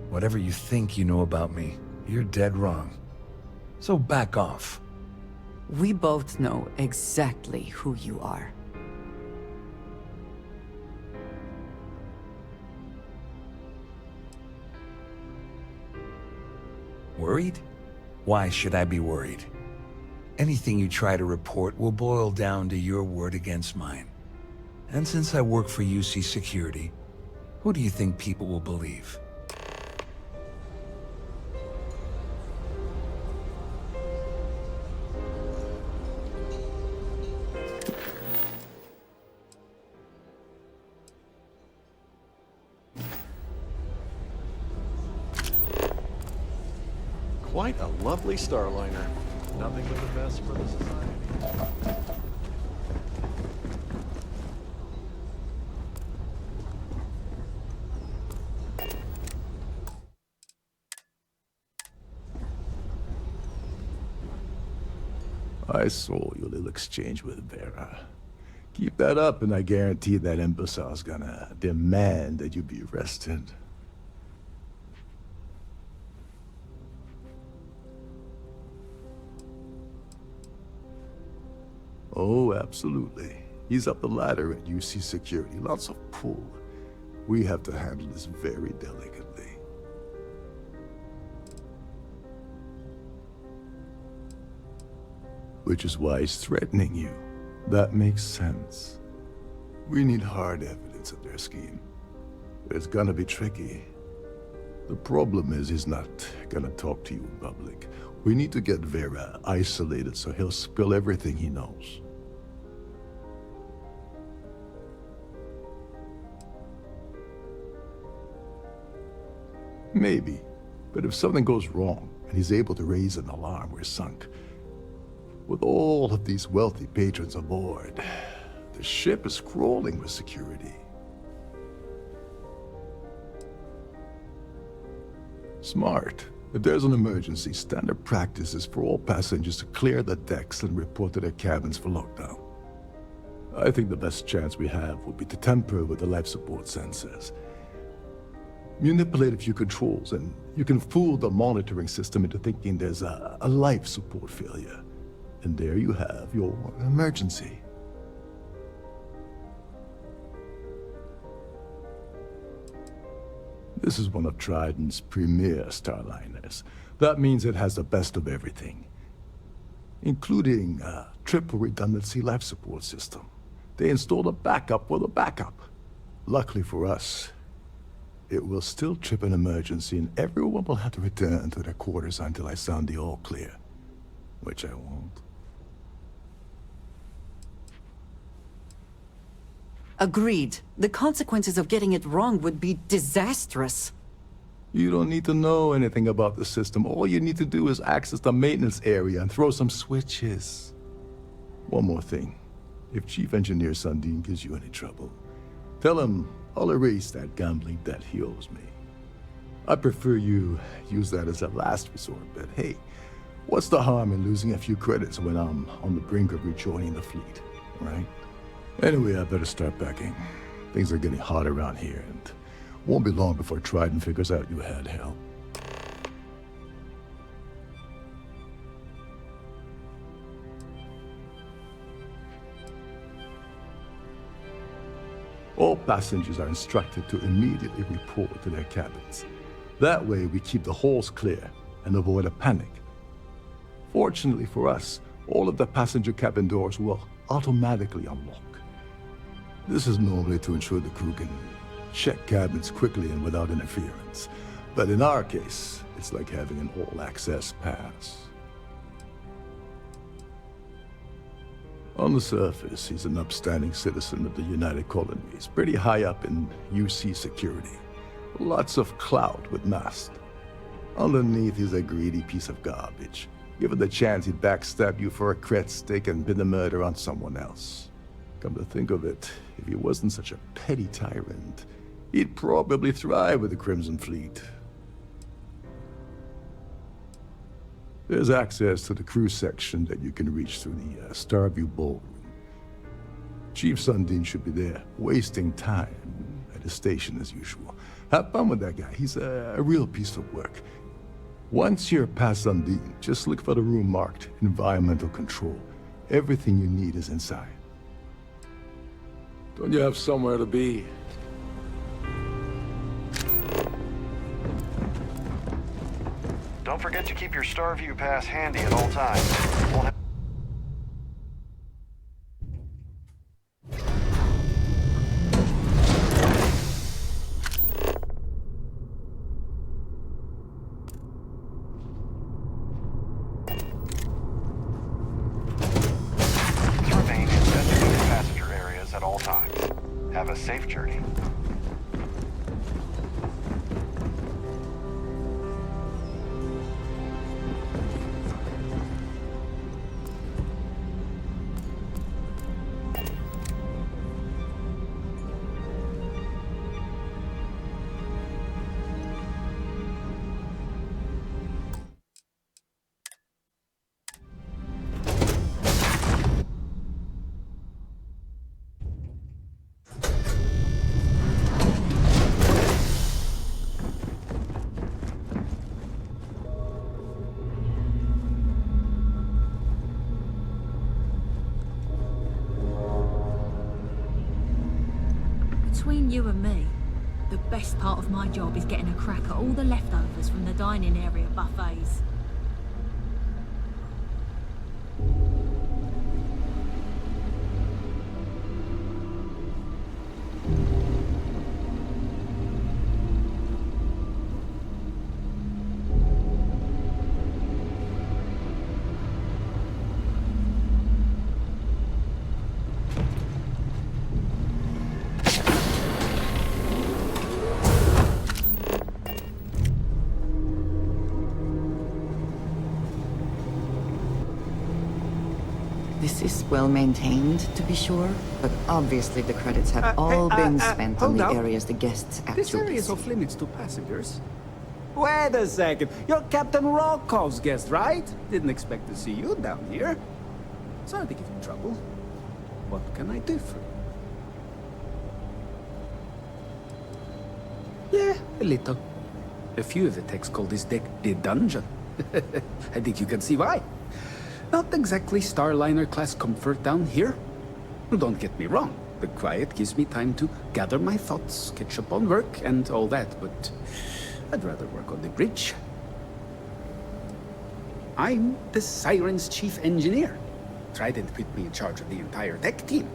Whatever you think you know about me, you're dead wrong. So back off. We both know exactly who you are. Worried? Why should I be worried? Anything you try to report will boil down to your word against mine. And since I work for UC Security, who do you think people will believe? Quite a lovely Starliner. Nothing but the best for the society. I saw your little exchange with Vera. Keep that up, and I guarantee that imbecile's gonna demand that you be arrested. Oh, absolutely. He's up the ladder at UC Security. Lots of pull. We have to handle this very delicately. Which is why he's threatening you. That makes sense. We need hard evidence of their scheme. It's gonna be tricky. The problem is he's not gonna talk to you in public. We need to get Vera isolated so he'll spill everything he knows. Maybe, but if something goes wrong and he's able to raise an alarm, we're sunk. With all of these wealthy patrons aboard, the ship is crawling with security. Smart. If there's an emergency, standard practice is for all passengers to clear the decks and report to their cabins for lockdown. I think the best chance we have would be to tamper with the life support sensors. Manipulate a few controls, and you can fool the monitoring system into thinking there's a life support failure. And there you have your emergency. This is one of Trident's premier Starliners. That means it has the best of everything, including a triple redundancy life support system. They installed a backup with a backup. Luckily for us, it will still trip an emergency and everyone will have to return to their quarters until I sound the all clear, which I won't. Agreed. The consequences of getting it wrong would be disastrous. You don't need to know anything about the system. All you need to do is access the maintenance area and throw some switches. One more thing. If Chief Engineer Sundin gives you any trouble, tell him I'll erase that gambling debt he owes me. I prefer you use that as a last resort, but hey, what's the harm in losing a few credits when I'm on the brink of rejoining the fleet, right? Anyway, I better start packing. Things are getting hot around here, and won't be long before Trident figures out you had help. All passengers are instructed to immediately report to their cabins. That way, we keep the halls clear and avoid a panic. Fortunately for us, all of the passenger cabin doors will automatically unlock. This is normally to ensure the crew can check cabins quickly and without interference. But in our case, it's like having an all-access pass. On the surface, he's an upstanding citizen of the United Colonies, pretty high up in UC Security. Lots of clout with Mast. Underneath, he's a greedy piece of garbage. Given the chance, he'd backstab you for a cret stick and pin the murder on someone else. Come to think of it, if he wasn't such a petty tyrant, he'd probably thrive with the Crimson Fleet. There's access to the crew section that you can reach through the Starview ballroom. Chief Sundin should be there, wasting time at his station as usual. Have fun with that guy. He's a real piece of work. Once you're past Sundin, just look for the room marked Environmental Control. Everything you need is inside. Don't you have somewhere to be? Don't forget to keep your Starview pass handy at all times. Won't have remain in designated passenger areas at all times. Have a safe journey. Between you and me, the best part of my job is getting a crack at all the leftovers from the dining area buffets. This is well maintained, to be sure, but obviously the credits have all been spent on the areas the guests actually This area is see. off limits to passengers. Wait a second. You're Captain Rokov's guest, right? Didn't expect to see you down here. Sorry to give you trouble. What can I do for you? Yeah, a little. A few of the techs call this deck the dungeon. I think you can see why. Not exactly Starliner-class comfort down here. Don't get me wrong. The quiet gives me time to gather my thoughts, catch up on work, and all that, but I'd rather work on the bridge. I'm the Siren's chief engineer. Trident put me in charge of the entire tech team.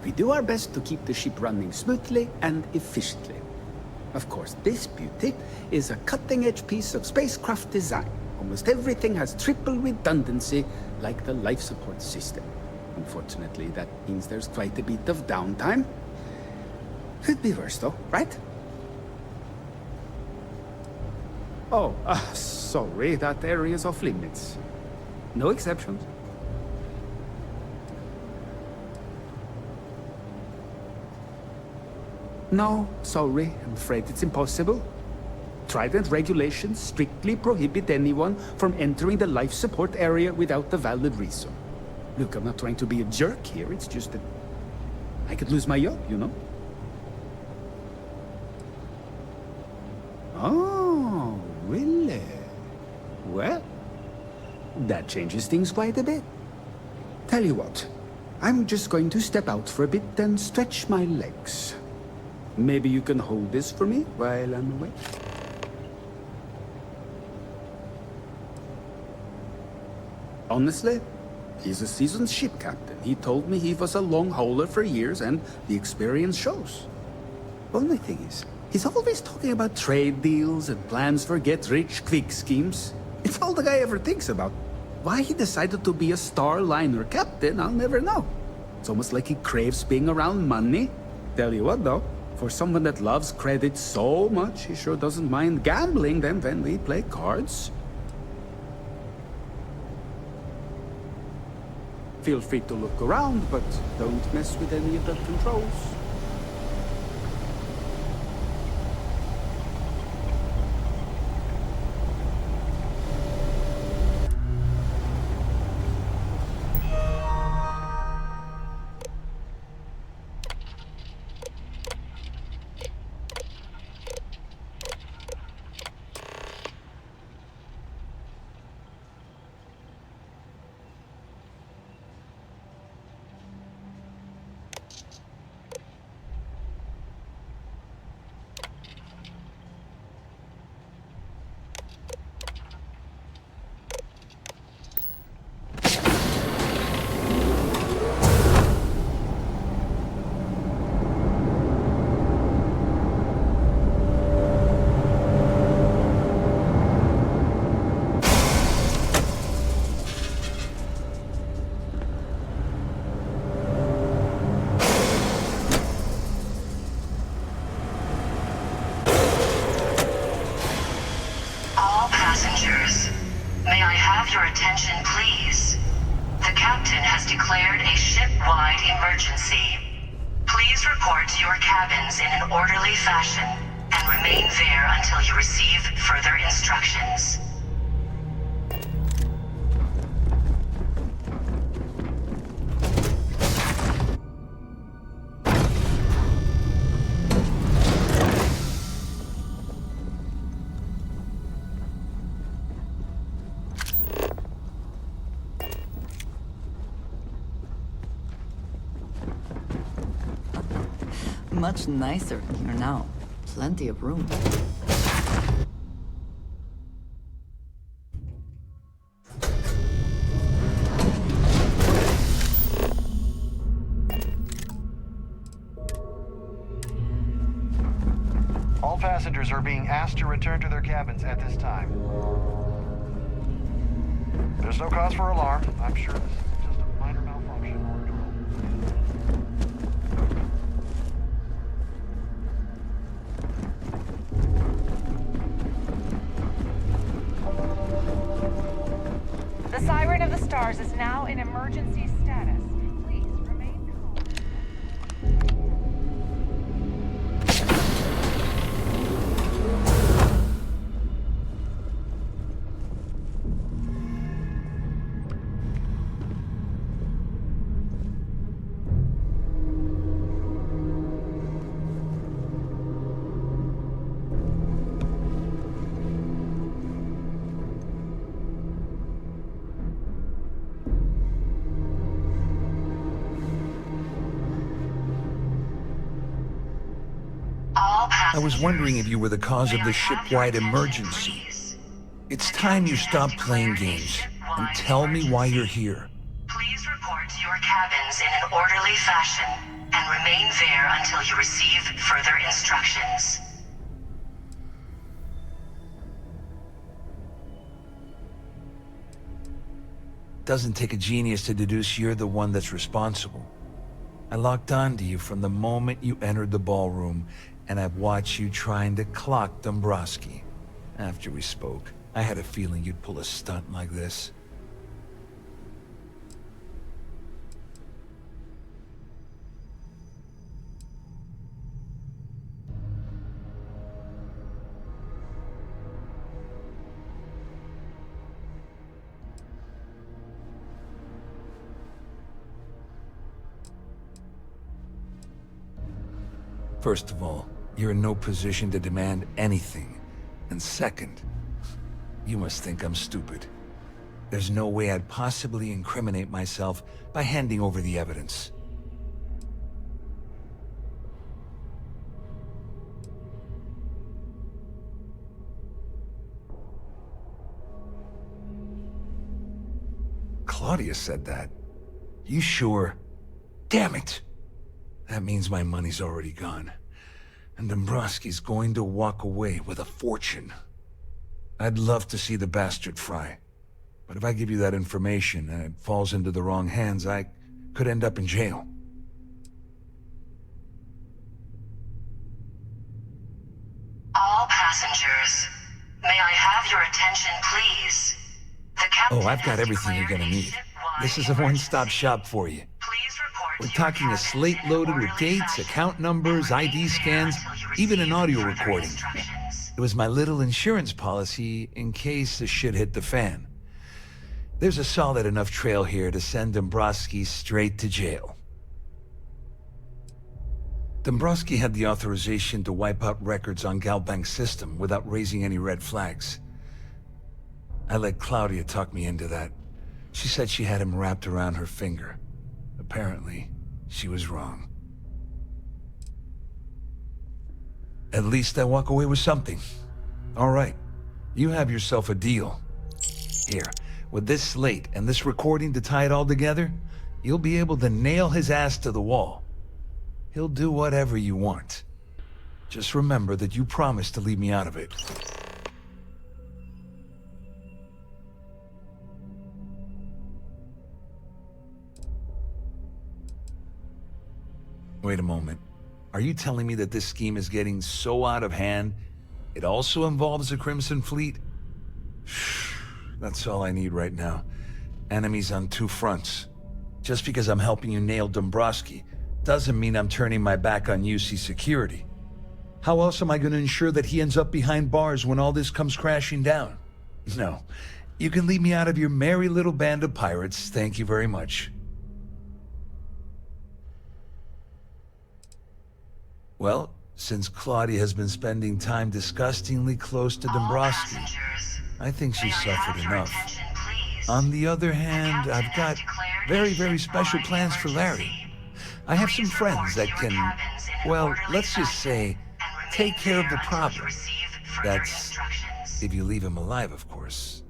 We do our best to keep the ship running smoothly and efficiently. Of course, this beauty is a cutting-edge piece of spacecraft design. Almost everything has triple redundancy, like the life support system. Unfortunately, that means there's quite a bit of downtime. Could be worse, though, right? Oh, sorry, that area's off limits. No exceptions. No, sorry, I'm afraid it's impossible. Trident regulations strictly prohibit anyone from entering the life support area without a valid reason. Look, I'm not trying to be a jerk here, it's just that I could lose my job, you know? Oh, really? Well, that changes things quite a bit. Tell you what, I'm just going to step out for a bit and stretch my legs. Maybe you can hold this for me while I'm away? Honestly, he's a seasoned ship captain. He told me he was a long hauler for years, and the experience shows. Only thing is, he's always talking about trade deals and plans for get-rich-quick schemes. It's all the guy ever thinks about. Why he decided to be a Starliner captain, I'll never know. It's almost like he craves being around money. Tell you what, though, for someone that loves credit so much, he sure doesn't mind gambling them when we play cards. Feel free to look around, but don't mess with any of the controls. have your attention, please? The captain has declared a ship-wide emergency. Please report to your cabins in an orderly fashion and remain there until you receive further instructions. Much nicer here now. Plenty of room. All passengers are being asked to return to their cabins at this time. There's no cause for alarm. I'm sure this is just a minor malfunction or a drill. The Siren of the Stars is now in emergency status. Please remain calm. I was wondering if you were the cause of the ship-wide emergency. It's time you stop playing games and tell me why you're here. Please report to your cabins in an orderly fashion and remain there until you receive further instructions. Doesn't take a genius to deduce you're the one that's responsible. I locked onto you from the moment you entered the ballroom, and I've watched you trying to clock Dombrowski. After we spoke, I had a feeling you'd pull a stunt like this. First of all, you're in no position to demand anything. And second, you must think I'm stupid. There's no way I'd possibly incriminate myself by handing over the evidence. Claudia said that. You sure? Damn it! That means my money's already gone. And Dombrowski's going to walk away with a fortune. I'd love to see the bastard fry. But if I give you that information and it falls into the wrong hands, I could end up in jail. All passengers, may I have your attention, please? The captain Oh, I've got everything you're gonna need. This is a one-stop shop for you. We're talking a slate loaded with dates, account numbers, ID scans, even an audio recording. It was my little insurance policy in case the shit hit the fan. There's a solid enough trail here to send Dombrowski straight to jail. Dombrowski had the authorization to wipe out records on Galbank's system without raising any red flags. I let Claudia talk me into that. She said she had him wrapped around her finger. Apparently, she was wrong. At least I walk away with something. All right, you have yourself a deal. Here, with this slate and this recording to tie it all together, you'll be able to nail his ass to the wall. He'll do whatever you want. Just remember that you promised to leave me out of it. Wait a moment. Are you telling me that this scheme is getting so out of hand, it also involves the Crimson Fleet? That's all I need right now. Enemies on 2 fronts. Just because I'm helping you nail Dombrowski doesn't mean I'm turning my back on UC security. How else am I going to ensure that he ends up behind bars when all this comes crashing down? No. You can leave me out of your merry little band of pirates, thank you very much. Well, since Claudia has been spending time disgustingly close to Dombrowski, I think she's suffered enough. On the other hand, I've got very special plans for Larry. I have some friends that can, well, let's just say, take care of the problem. That's if you leave him alive, of course.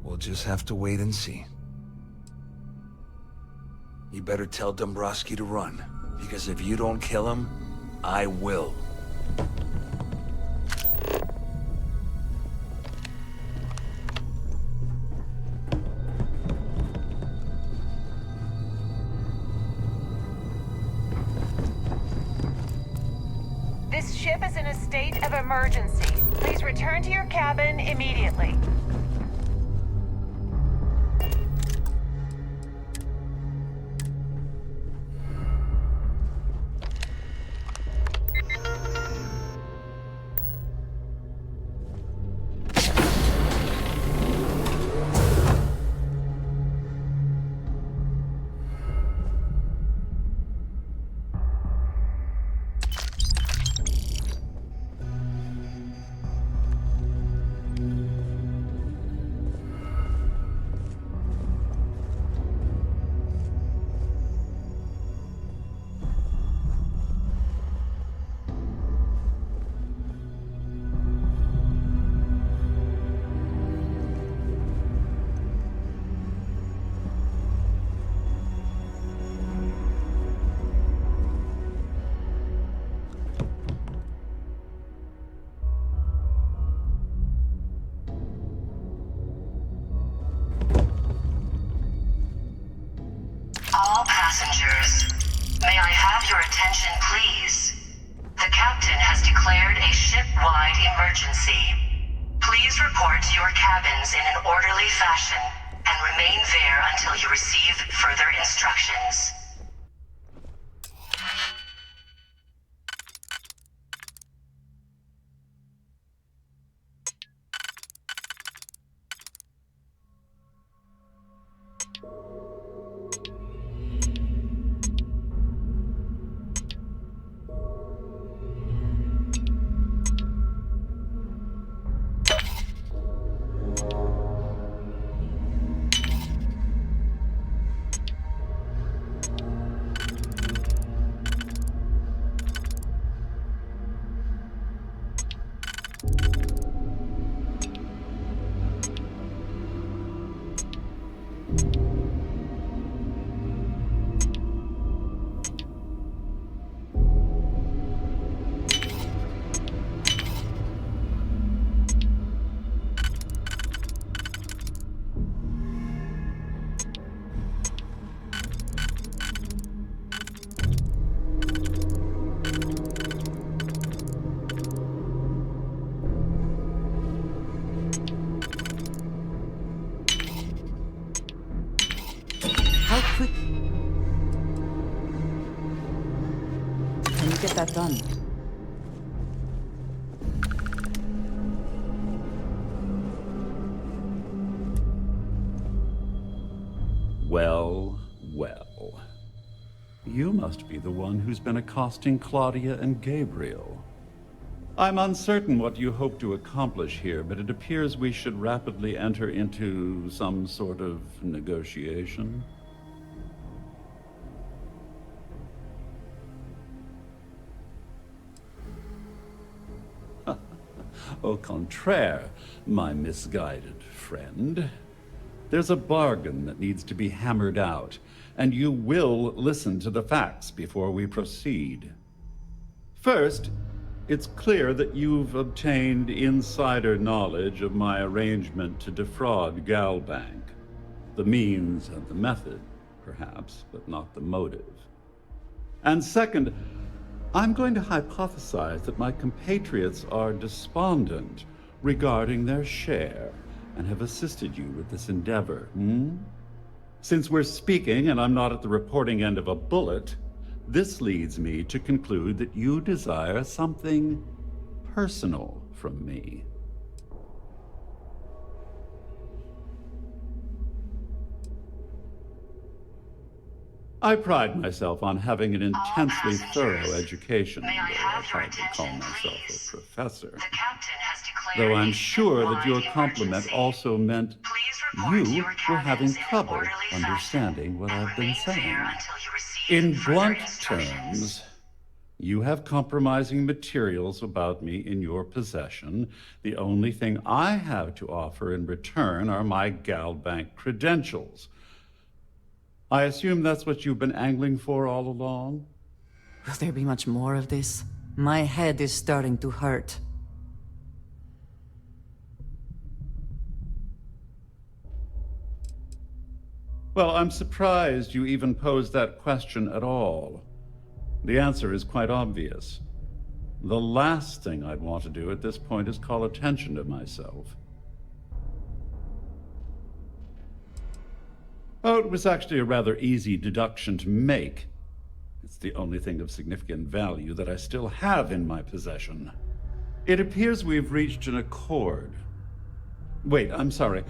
We'll just have to wait and see. You better tell Dombrowski to run, because if you don't kill him, I will. This ship is in a state of emergency. Please return to your cabin immediately. All passengers, may I have your attention, please? The captain has declared a ship-wide emergency. Please report to your cabins in an orderly fashion and remain there until you receive further instructions. Can you get that done? Well, well. You must be the one who's been accosting Claudia and Gabriel. I'm uncertain what you hope to accomplish here, but it appears we should rapidly enter into some sort of negotiation. Au contraire, my misguided friend. There's a bargain that needs to be hammered out, and you will listen to the facts before we proceed. First, it's clear that you've obtained insider knowledge of my arrangement to defraud Galbank. The means and the method, perhaps, but not the motive. And second, I'm going to hypothesize that my compatriots are despondent regarding their share, and have assisted you with this endeavor, Since we're speaking and I'm not at the reporting end of a bullet, this leads me to conclude that you desire something personal from me. I pride myself on having an intensely thorough education, though I hardly call myself a professor. Though I'm sure that your compliment also meant you were having trouble understanding what I've been saying. In blunt terms, you have compromising materials about me in your possession. The only thing I have to offer in return are my GalBank credentials. I assume that's what you've been angling for all along? Will there be much more of this? My head is starting to hurt. Well, I'm surprised you even posed that question at all. The answer is quite obvious. The last thing I'd want to do at this point is call attention to myself. Oh, it was actually a rather easy deduction to make. It's the only thing of significant value that I still have in my possession. It appears we've reached an accord. Wait, I'm sorry.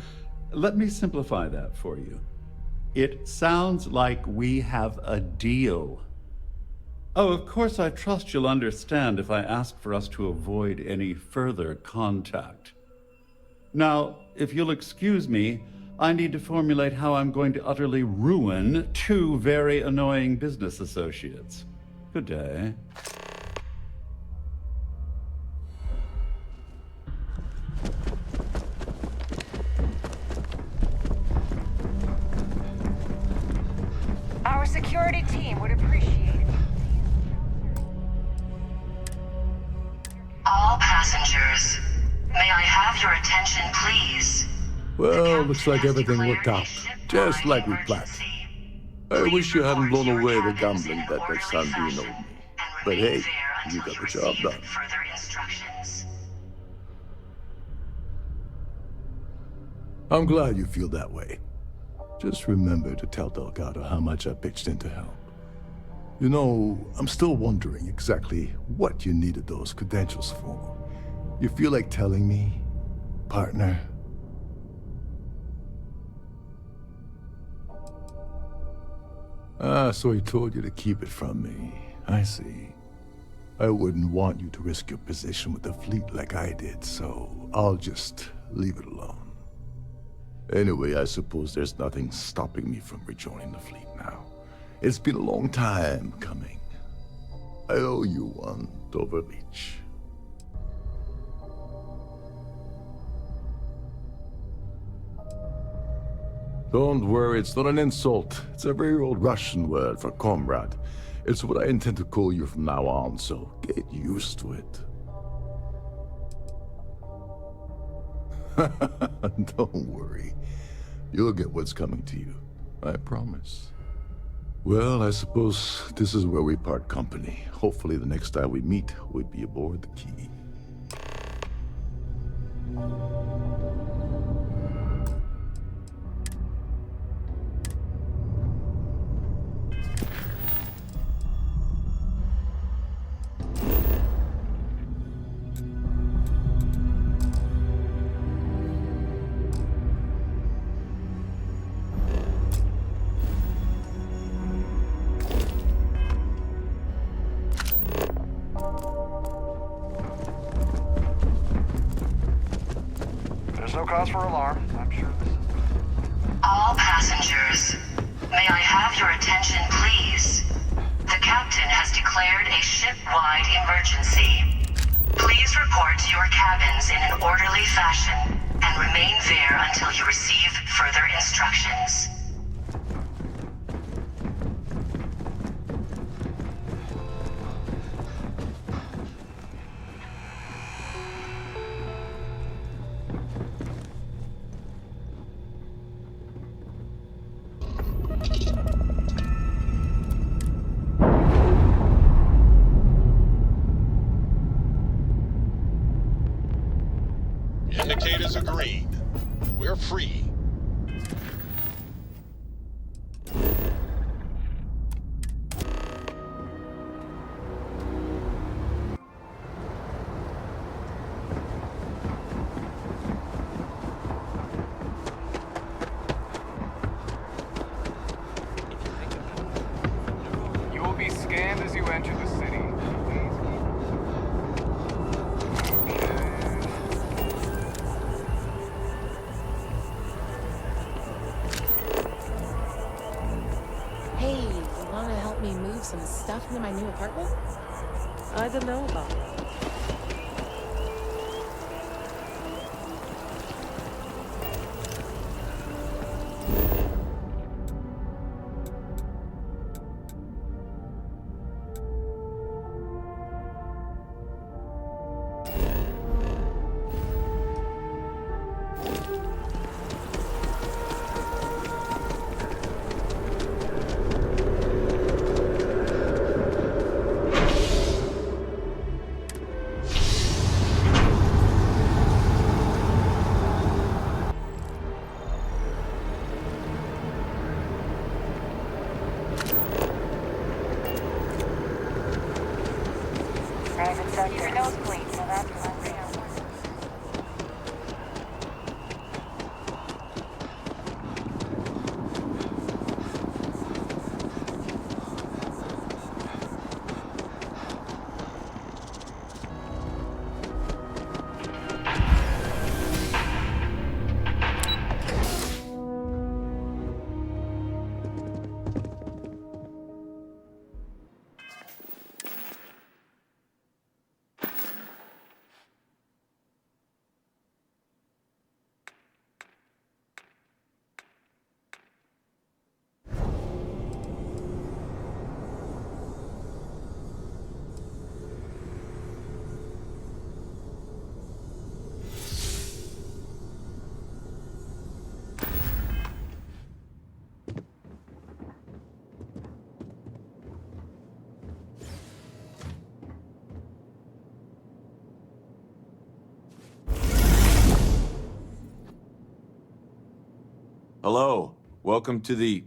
Let me simplify that for you. It sounds like we have a deal. Oh, of course, I trust you'll understand if I ask for us to avoid any further contact. Now, if you'll excuse me, I need to formulate how I'm going to utterly ruin two very annoying business associates. Good day. Our security team would appreciate it. All passengers, may I have your attention, please? Well, looks like everything worked out, just like we planned. I wish you hadn't blown away the gambling debt that Sandine owed me. But hey, you got the job done. I'm glad you feel that way. Just remember to tell Delgado how much I pitched in to help. You know, I'm still wondering exactly what you needed those credentials for. You feel like telling me, partner? Ah, so he told you to keep it from me. I see. I wouldn't want you to risk your position with the fleet like I did, so I'll just leave it alone. Anyway, I suppose there's nothing stopping me from rejoining the fleet now. It's been a long time coming. I owe you one, Doverleach. Don't worry, it's not an insult. It's a very old Russian word for comrade. It's what I intend to call you from now on, so get used to it. Don't worry. You'll get what's coming to you. I promise. Well, I suppose this is where we part company. Hopefully the next time we meet, we'll be aboard the Key. No cause for alarm. I'm sure this is... All passengers, may I have your attention, please? The captain has declared a ship-wide emergency. Please report to your cabins in an orderly fashion and remain there until you receive further instructions. Indicators are green. We're free. You will be scanned as you enter the city. Hey, you want to help me move some stuff into my new apartment? I don't know about it. Keep your nose clean, so that's something. Hello, welcome to the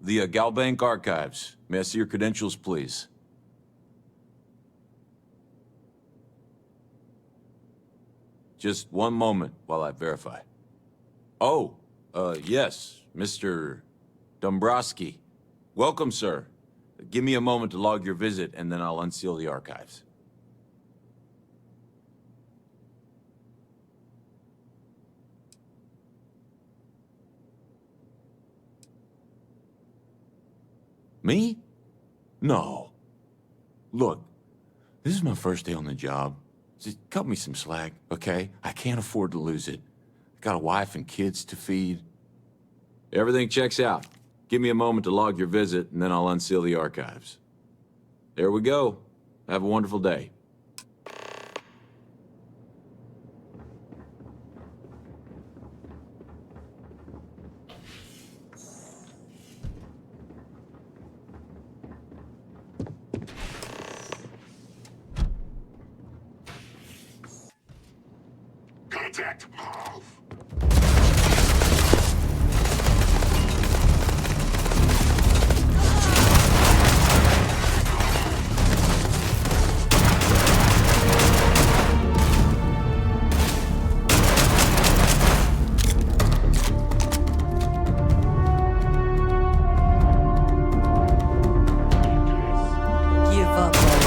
Galbank Archives. May I see your credentials, please? Just one moment while I verify. Oh, yes, Mr. Dombrowski. Welcome, sir. Give me a moment to log your visit, and then I'll unseal the archives. Me? No. Look, this is my first day on the job. Just cut me some slack, okay? I can't afford to lose it. I got a wife and kids to feed. Everything checks out. Give me a moment to log your visit, and then I'll unseal the archives. There we go. Have a wonderful day. Contact. Give up already.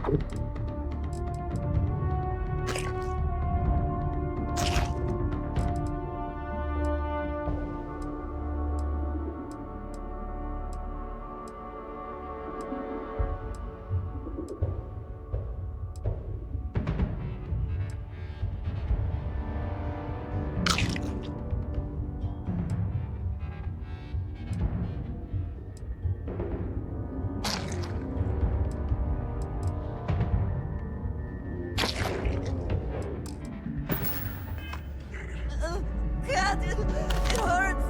God, it hurts.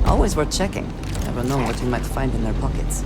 Always worth checking. Never know what you might find in their pockets.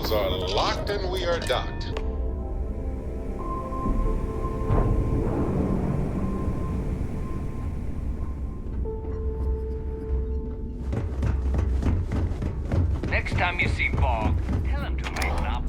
Terminals are locked and we are docked. Next time you see Bog, tell him to make it up.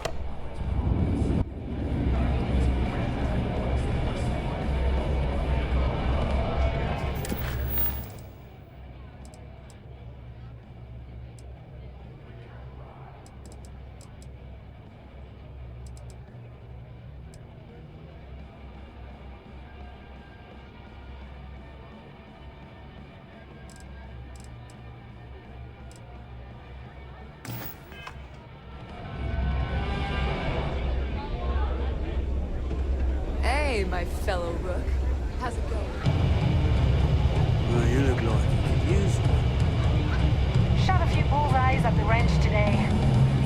Hey, my fellow Rook. How's it going? Well, you look like you could use one. Shot a few bullseyes at the ranch today.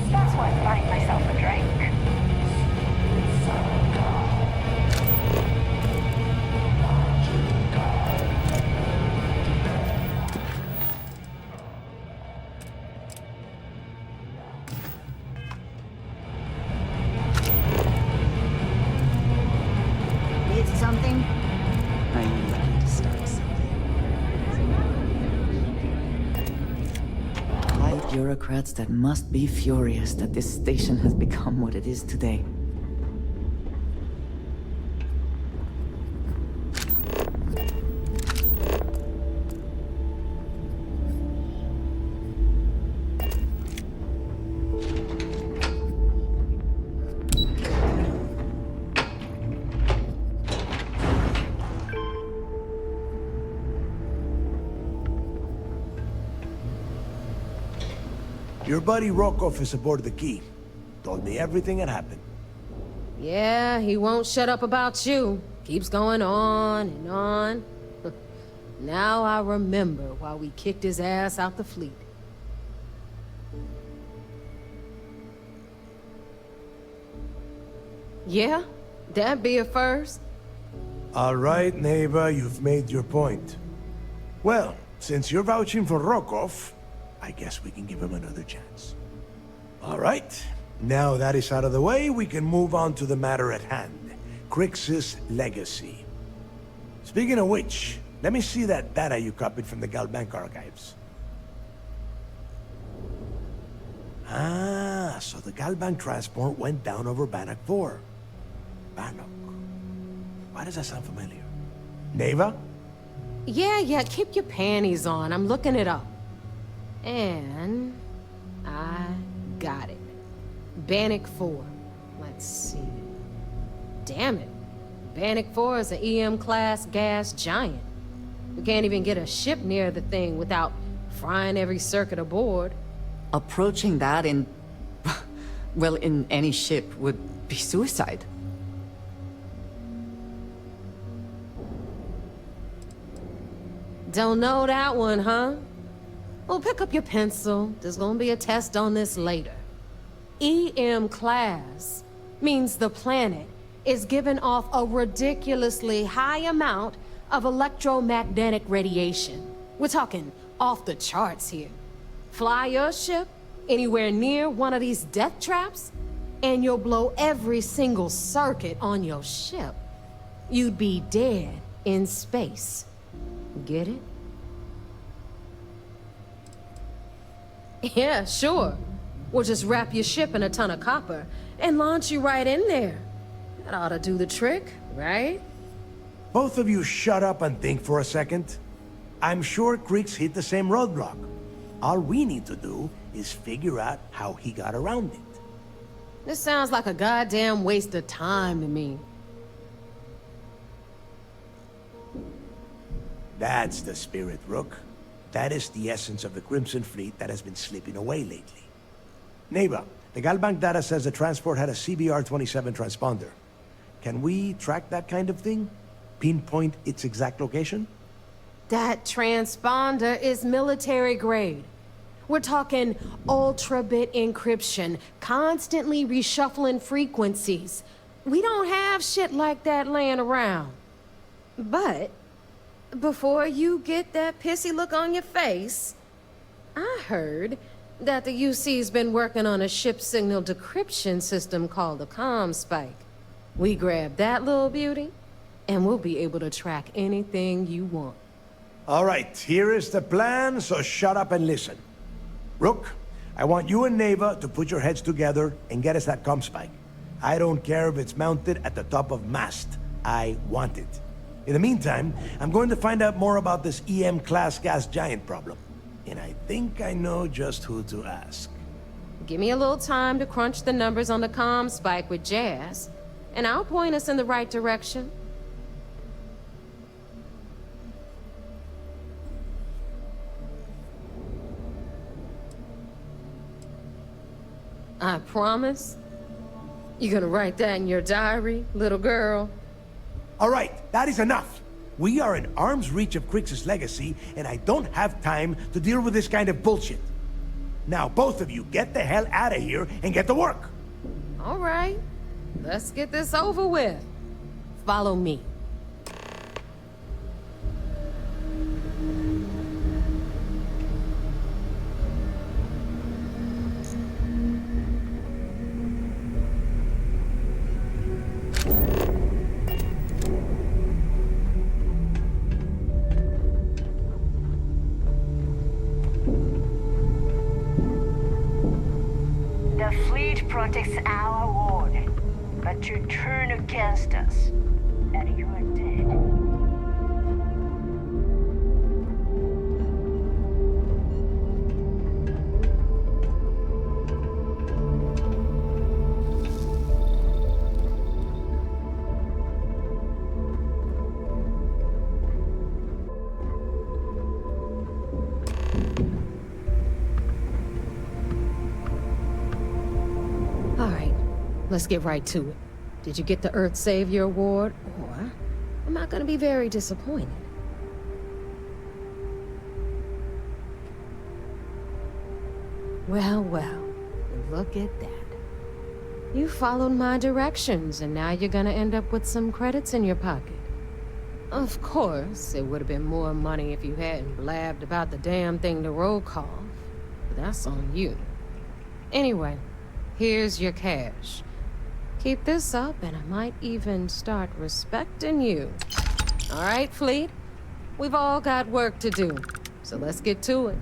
That's why I'm buying myself a drink. Need something? Are you looking to start something? High bureaucrats that must be furious that this station has become what it is today. Your buddy Rokov is aboard the Key. Told me everything that happened. Yeah, he won't shut up about you. Keeps going on and on. Now I remember why we kicked his ass out the fleet. Yeah, that'd be a first. All right, Neva, you've made your point. Well, since you're vouching for Rokov, I guess we can give him another chance. All right, now that is out of the way, we can move on to the matter at hand. Crix's legacy. Speaking of which, let me see that data you copied from the Galbank archives. Ah, so the Galbank transport went down over Bannock 4. Bannock. Why does that sound familiar? Neva? Yeah, keep your panties on. I'm looking it up. And I got it. Bannock 4. Let's see. Damn it. Bannock 4 is an EM-class gas giant. We can't even get a ship near the thing without frying every circuit aboard. Approaching that in... well, in any ship would be suicide. Don't know that one, huh? Well, pick up your pencil. There's gonna be a test on this later. EM class means the planet is giving off a ridiculously high amount of electromagnetic radiation. We're talking off the charts here. Fly your ship anywhere near one of these death traps, and you'll blow every single circuit on your ship. You'd be dead in space. Get it? Yeah, sure. We'll just wrap your ship in a ton of copper and launch you right in there. That ought to do the trick, right? Both of you shut up and think for a second. I'm sure Crix hit the same roadblock. All we need to do is figure out how he got around it. This sounds like a goddamn waste of time to me. That's the spirit, Rook. That is the essence of the Crimson Fleet that has been slipping away lately. Neva, the Galbank data says the transport had a CBR-27 transponder. Can we track that kind of thing? Pinpoint its exact location? That transponder is military grade. We're talking ultra-bit encryption, constantly reshuffling frequencies. We don't have shit like that laying around. But before you get that pissy look on your face, I heard that the UC's been working on a ship signal decryption system called a comm spike. We grab that little beauty, and we'll be able to track anything you want. All right, here is the plan, so shut up and listen. Rook, I want you and Neva to put your heads together and get us that comm spike. I don't care if it's mounted at the top of mast. I want it. In the meantime, I'm going to find out more about this EM-class gas giant problem. And I think I know just who to ask. Give me a little time to crunch the numbers on the comm spike with Jazz, and I'll point us in the right direction. I promise. You gonna write that in your diary, little girl? All right, that is enough. We are in arm's reach of Crix's legacy, and I don't have time to deal with this kind of bullshit. Now, both of you, get the hell out of here and get to work. All right, let's get this over with. Follow me. The fleet protects our ward, but you turn against us, and you are dead. All right, let's get right to it. Did you get the Earth Savior Award, or am I gonna be very disappointed? Well, well, look at that. You followed my directions, and now you're gonna end up with some credits in your pocket. Of course, it would have been more money if you hadn't blabbed about the damn thing to roll call, but that's on you. Anyway, here's your cash. Keep this up, and I might even start respecting you. All right, Fleet? We've all got work to do, so let's get to it.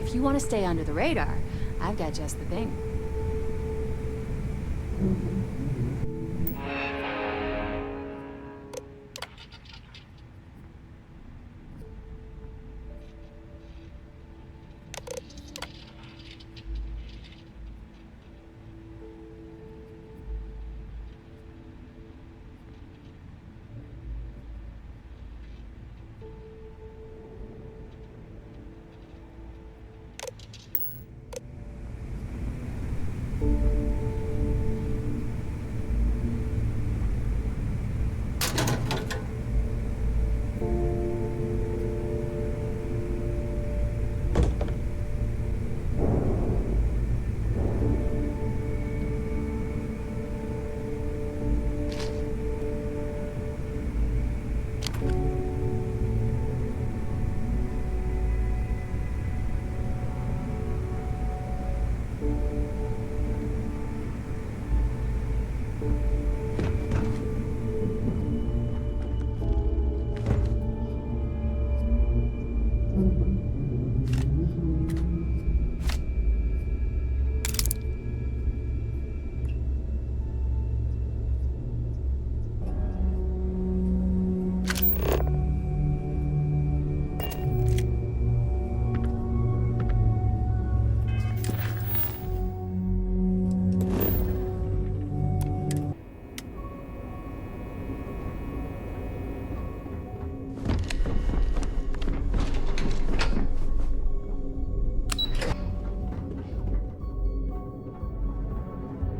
If you want to stay under the radar, I've got just the thing.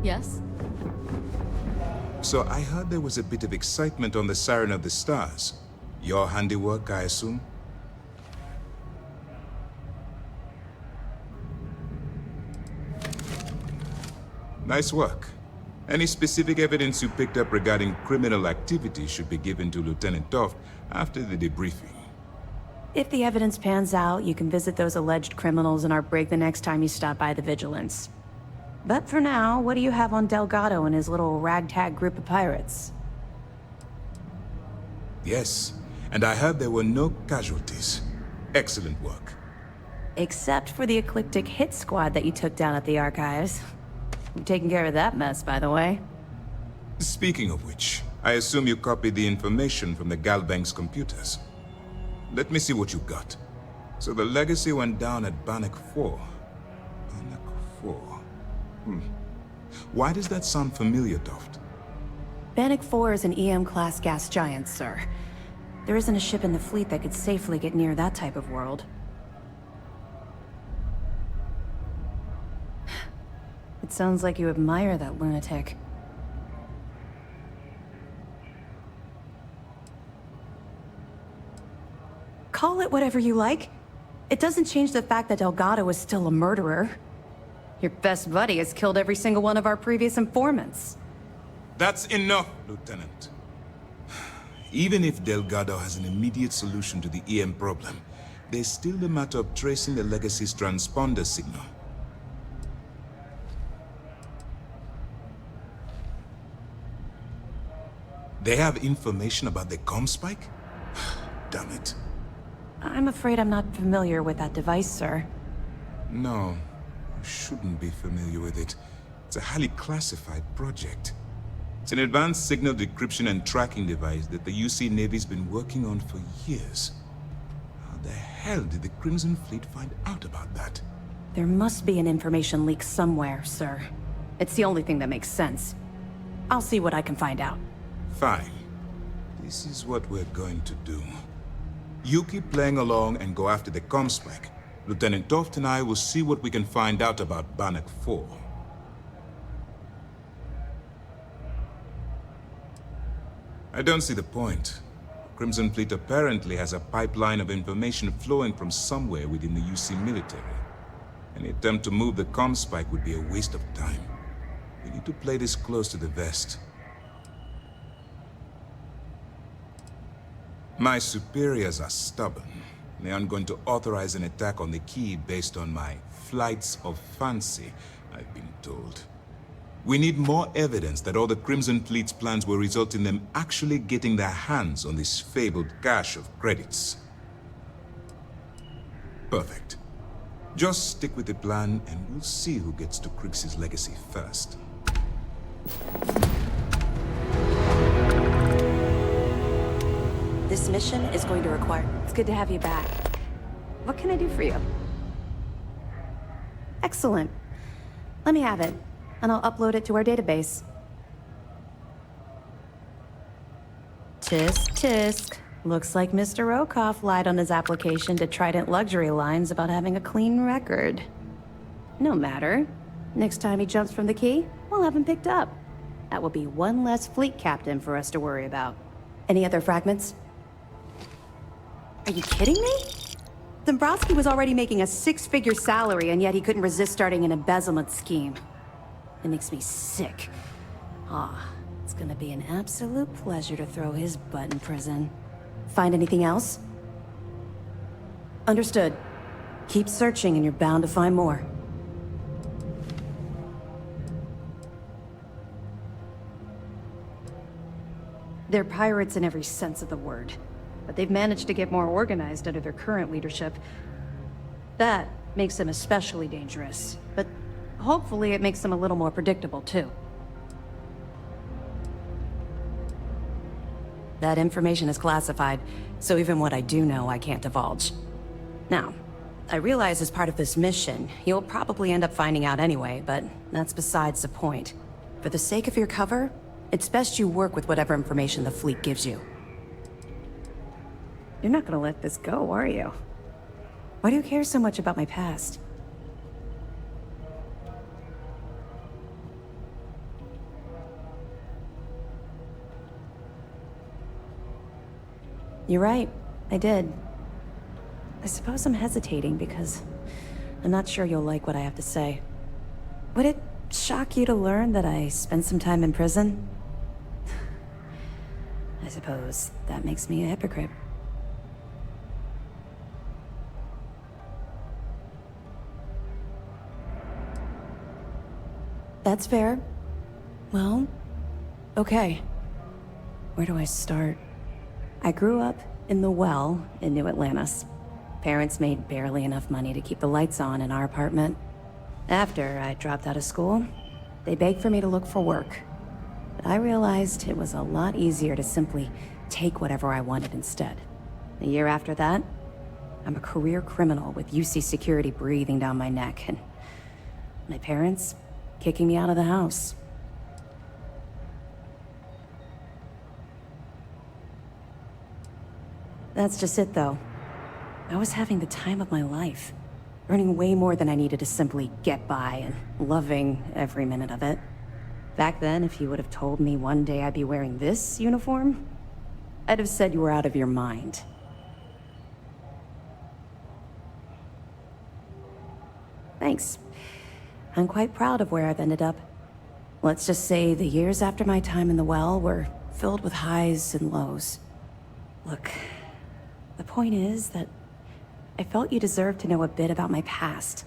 Yes? So I heard there was a bit of excitement on the Siren of the Stars. Your handiwork, I assume? Nice work. Any specific evidence you picked up regarding criminal activity should be given to Lieutenant Toft after the debriefing. If the evidence pans out, you can visit those alleged criminals in our brig the next time you stop by the Vigilance. But for now, what do you have on Delgado and his little ragtag group of pirates? Yes, and I heard there were no casualties. Excellent work. Except for the eclectic hit squad that you took down at the archives. I'm taking care of that mess, by the way. Speaking of which, I assume you copied the information from the Galbank's computers. Let me see what you got. So the legacy went down at Bannock 4. Bannock 4. Why does that sound familiar, Toft? Bannock 4 is an EM-class gas giant, sir. There isn't a ship in the fleet that could safely get near that type of world. It sounds like you admire that lunatic. Call it whatever you like. It doesn't change the fact that Delgado is still a murderer. Your best buddy has killed every single one of our previous informants. That's enough, Lieutenant. Even if Delgado has an immediate solution to the EM problem, there's still the matter of tracing the legacy's transponder signal. They have information about the comm spike? Damn it. I'm afraid I'm not familiar with that device, sir. No, you shouldn't be familiar with it. It's a highly classified project. It's an advanced signal decryption and tracking device that the UC Navy's been working on for years. How the hell did the Crimson Fleet find out about that? There must be an information leak somewhere, sir. It's the only thing that makes sense. I'll see what I can find out. Fine. This is what we're going to do. You keep playing along and go after the comm spike. Lieutenant Toft and I will see what we can find out about Bannock 4. I don't see the point. Crimson Fleet apparently has a pipeline of information flowing from somewhere within the UC military. Any attempt to move the comm spike would be a waste of time. We need to play this close to the vest. My superiors are stubborn. They aren't going to authorize an attack on the key based on my flights of fancy, I've been told. We need more evidence that all the Crimson Fleet's plans will result in them actually getting their hands on this fabled cache of credits. Perfect. Just stick with the plan and we'll see who gets to Crix's legacy first. This mission is going to require... It's good to have you back. What can I do for you? Excellent. Let me have it, and I'll upload it to our database. Tisk, tisk. Looks like Mr. Rokoff lied on his application to Trident Luxury Lines about having a clean record. No matter. Next time he jumps from the key, we'll have him picked up. That will be one less fleet captain for us to worry about. Any other fragments? Are you kidding me? Dombrowski was already making a six-figure salary, and yet he couldn't resist starting an embezzlement scheme. It makes me sick. It's gonna be an absolute pleasure to throw his butt in prison. Find anything else? Understood. Keep searching and you're bound to find more. They're pirates in every sense of the word, but they've managed to get more organized under their current leadership. That makes them especially dangerous, but hopefully it makes them a little more predictable too. That information is classified, so even what I do know I can't divulge. Now, I realize as part of this mission, you'll probably end up finding out anyway, but that's besides the point. For the sake of your cover, it's best you work with whatever information the fleet gives you. You're not gonna let this go, are you? Why do you care so much about my past? You're right, I did. I suppose I'm hesitating because I'm not sure you'll like what I have to say. Would it shock you to learn that I spent some time in prison? I suppose that makes me a hypocrite. That's fair. Well, okay. Where do I start? I grew up in the Well in New Atlantis. Parents made barely enough money to keep the lights on in our apartment. After I dropped out of school, they begged for me to look for work. But I realized it was a lot easier to simply take whatever I wanted instead. A year after that, I'm a career criminal with UC security breathing down my neck, and my parents kicking me out of the house. That's just it, though. I was having the time of my life, earning way more than I needed to simply get by and loving every minute of it. Back then, if you would have told me one day I'd be wearing this uniform, I'd have said you were out of your mind. Thanks. I'm quite proud of where I've ended up. Let's just say the years after my time in the Well were filled with highs and lows. Look, the point is that I felt you deserved to know a bit about my past,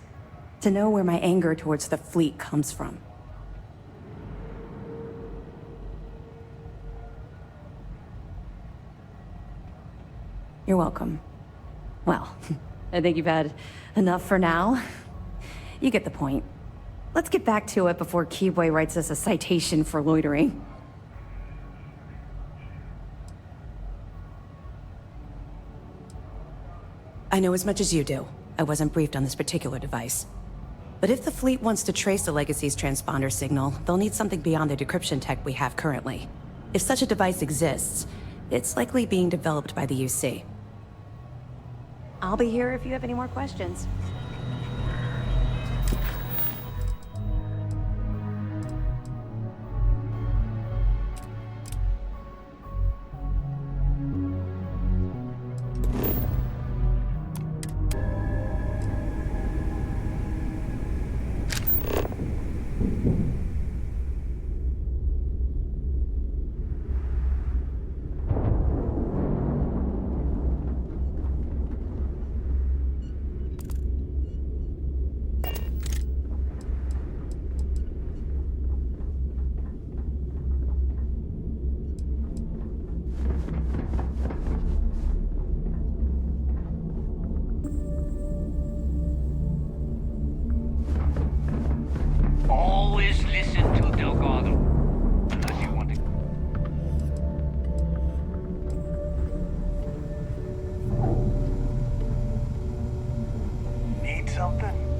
to know where my anger towards the fleet comes from. You're welcome. Well, I think you've had enough for now. You get the point. Let's get back to it before Keyboy writes us a citation for loitering. I know as much as you do. I wasn't briefed on this particular device. But if the fleet wants to trace the Legacy's transponder signal, they'll need something beyond the decryption tech we have currently. If such a device exists, it's likely being developed by the UC. I'll be here if you have any more questions. Always listen to Delgado. Unless you want to. Need something?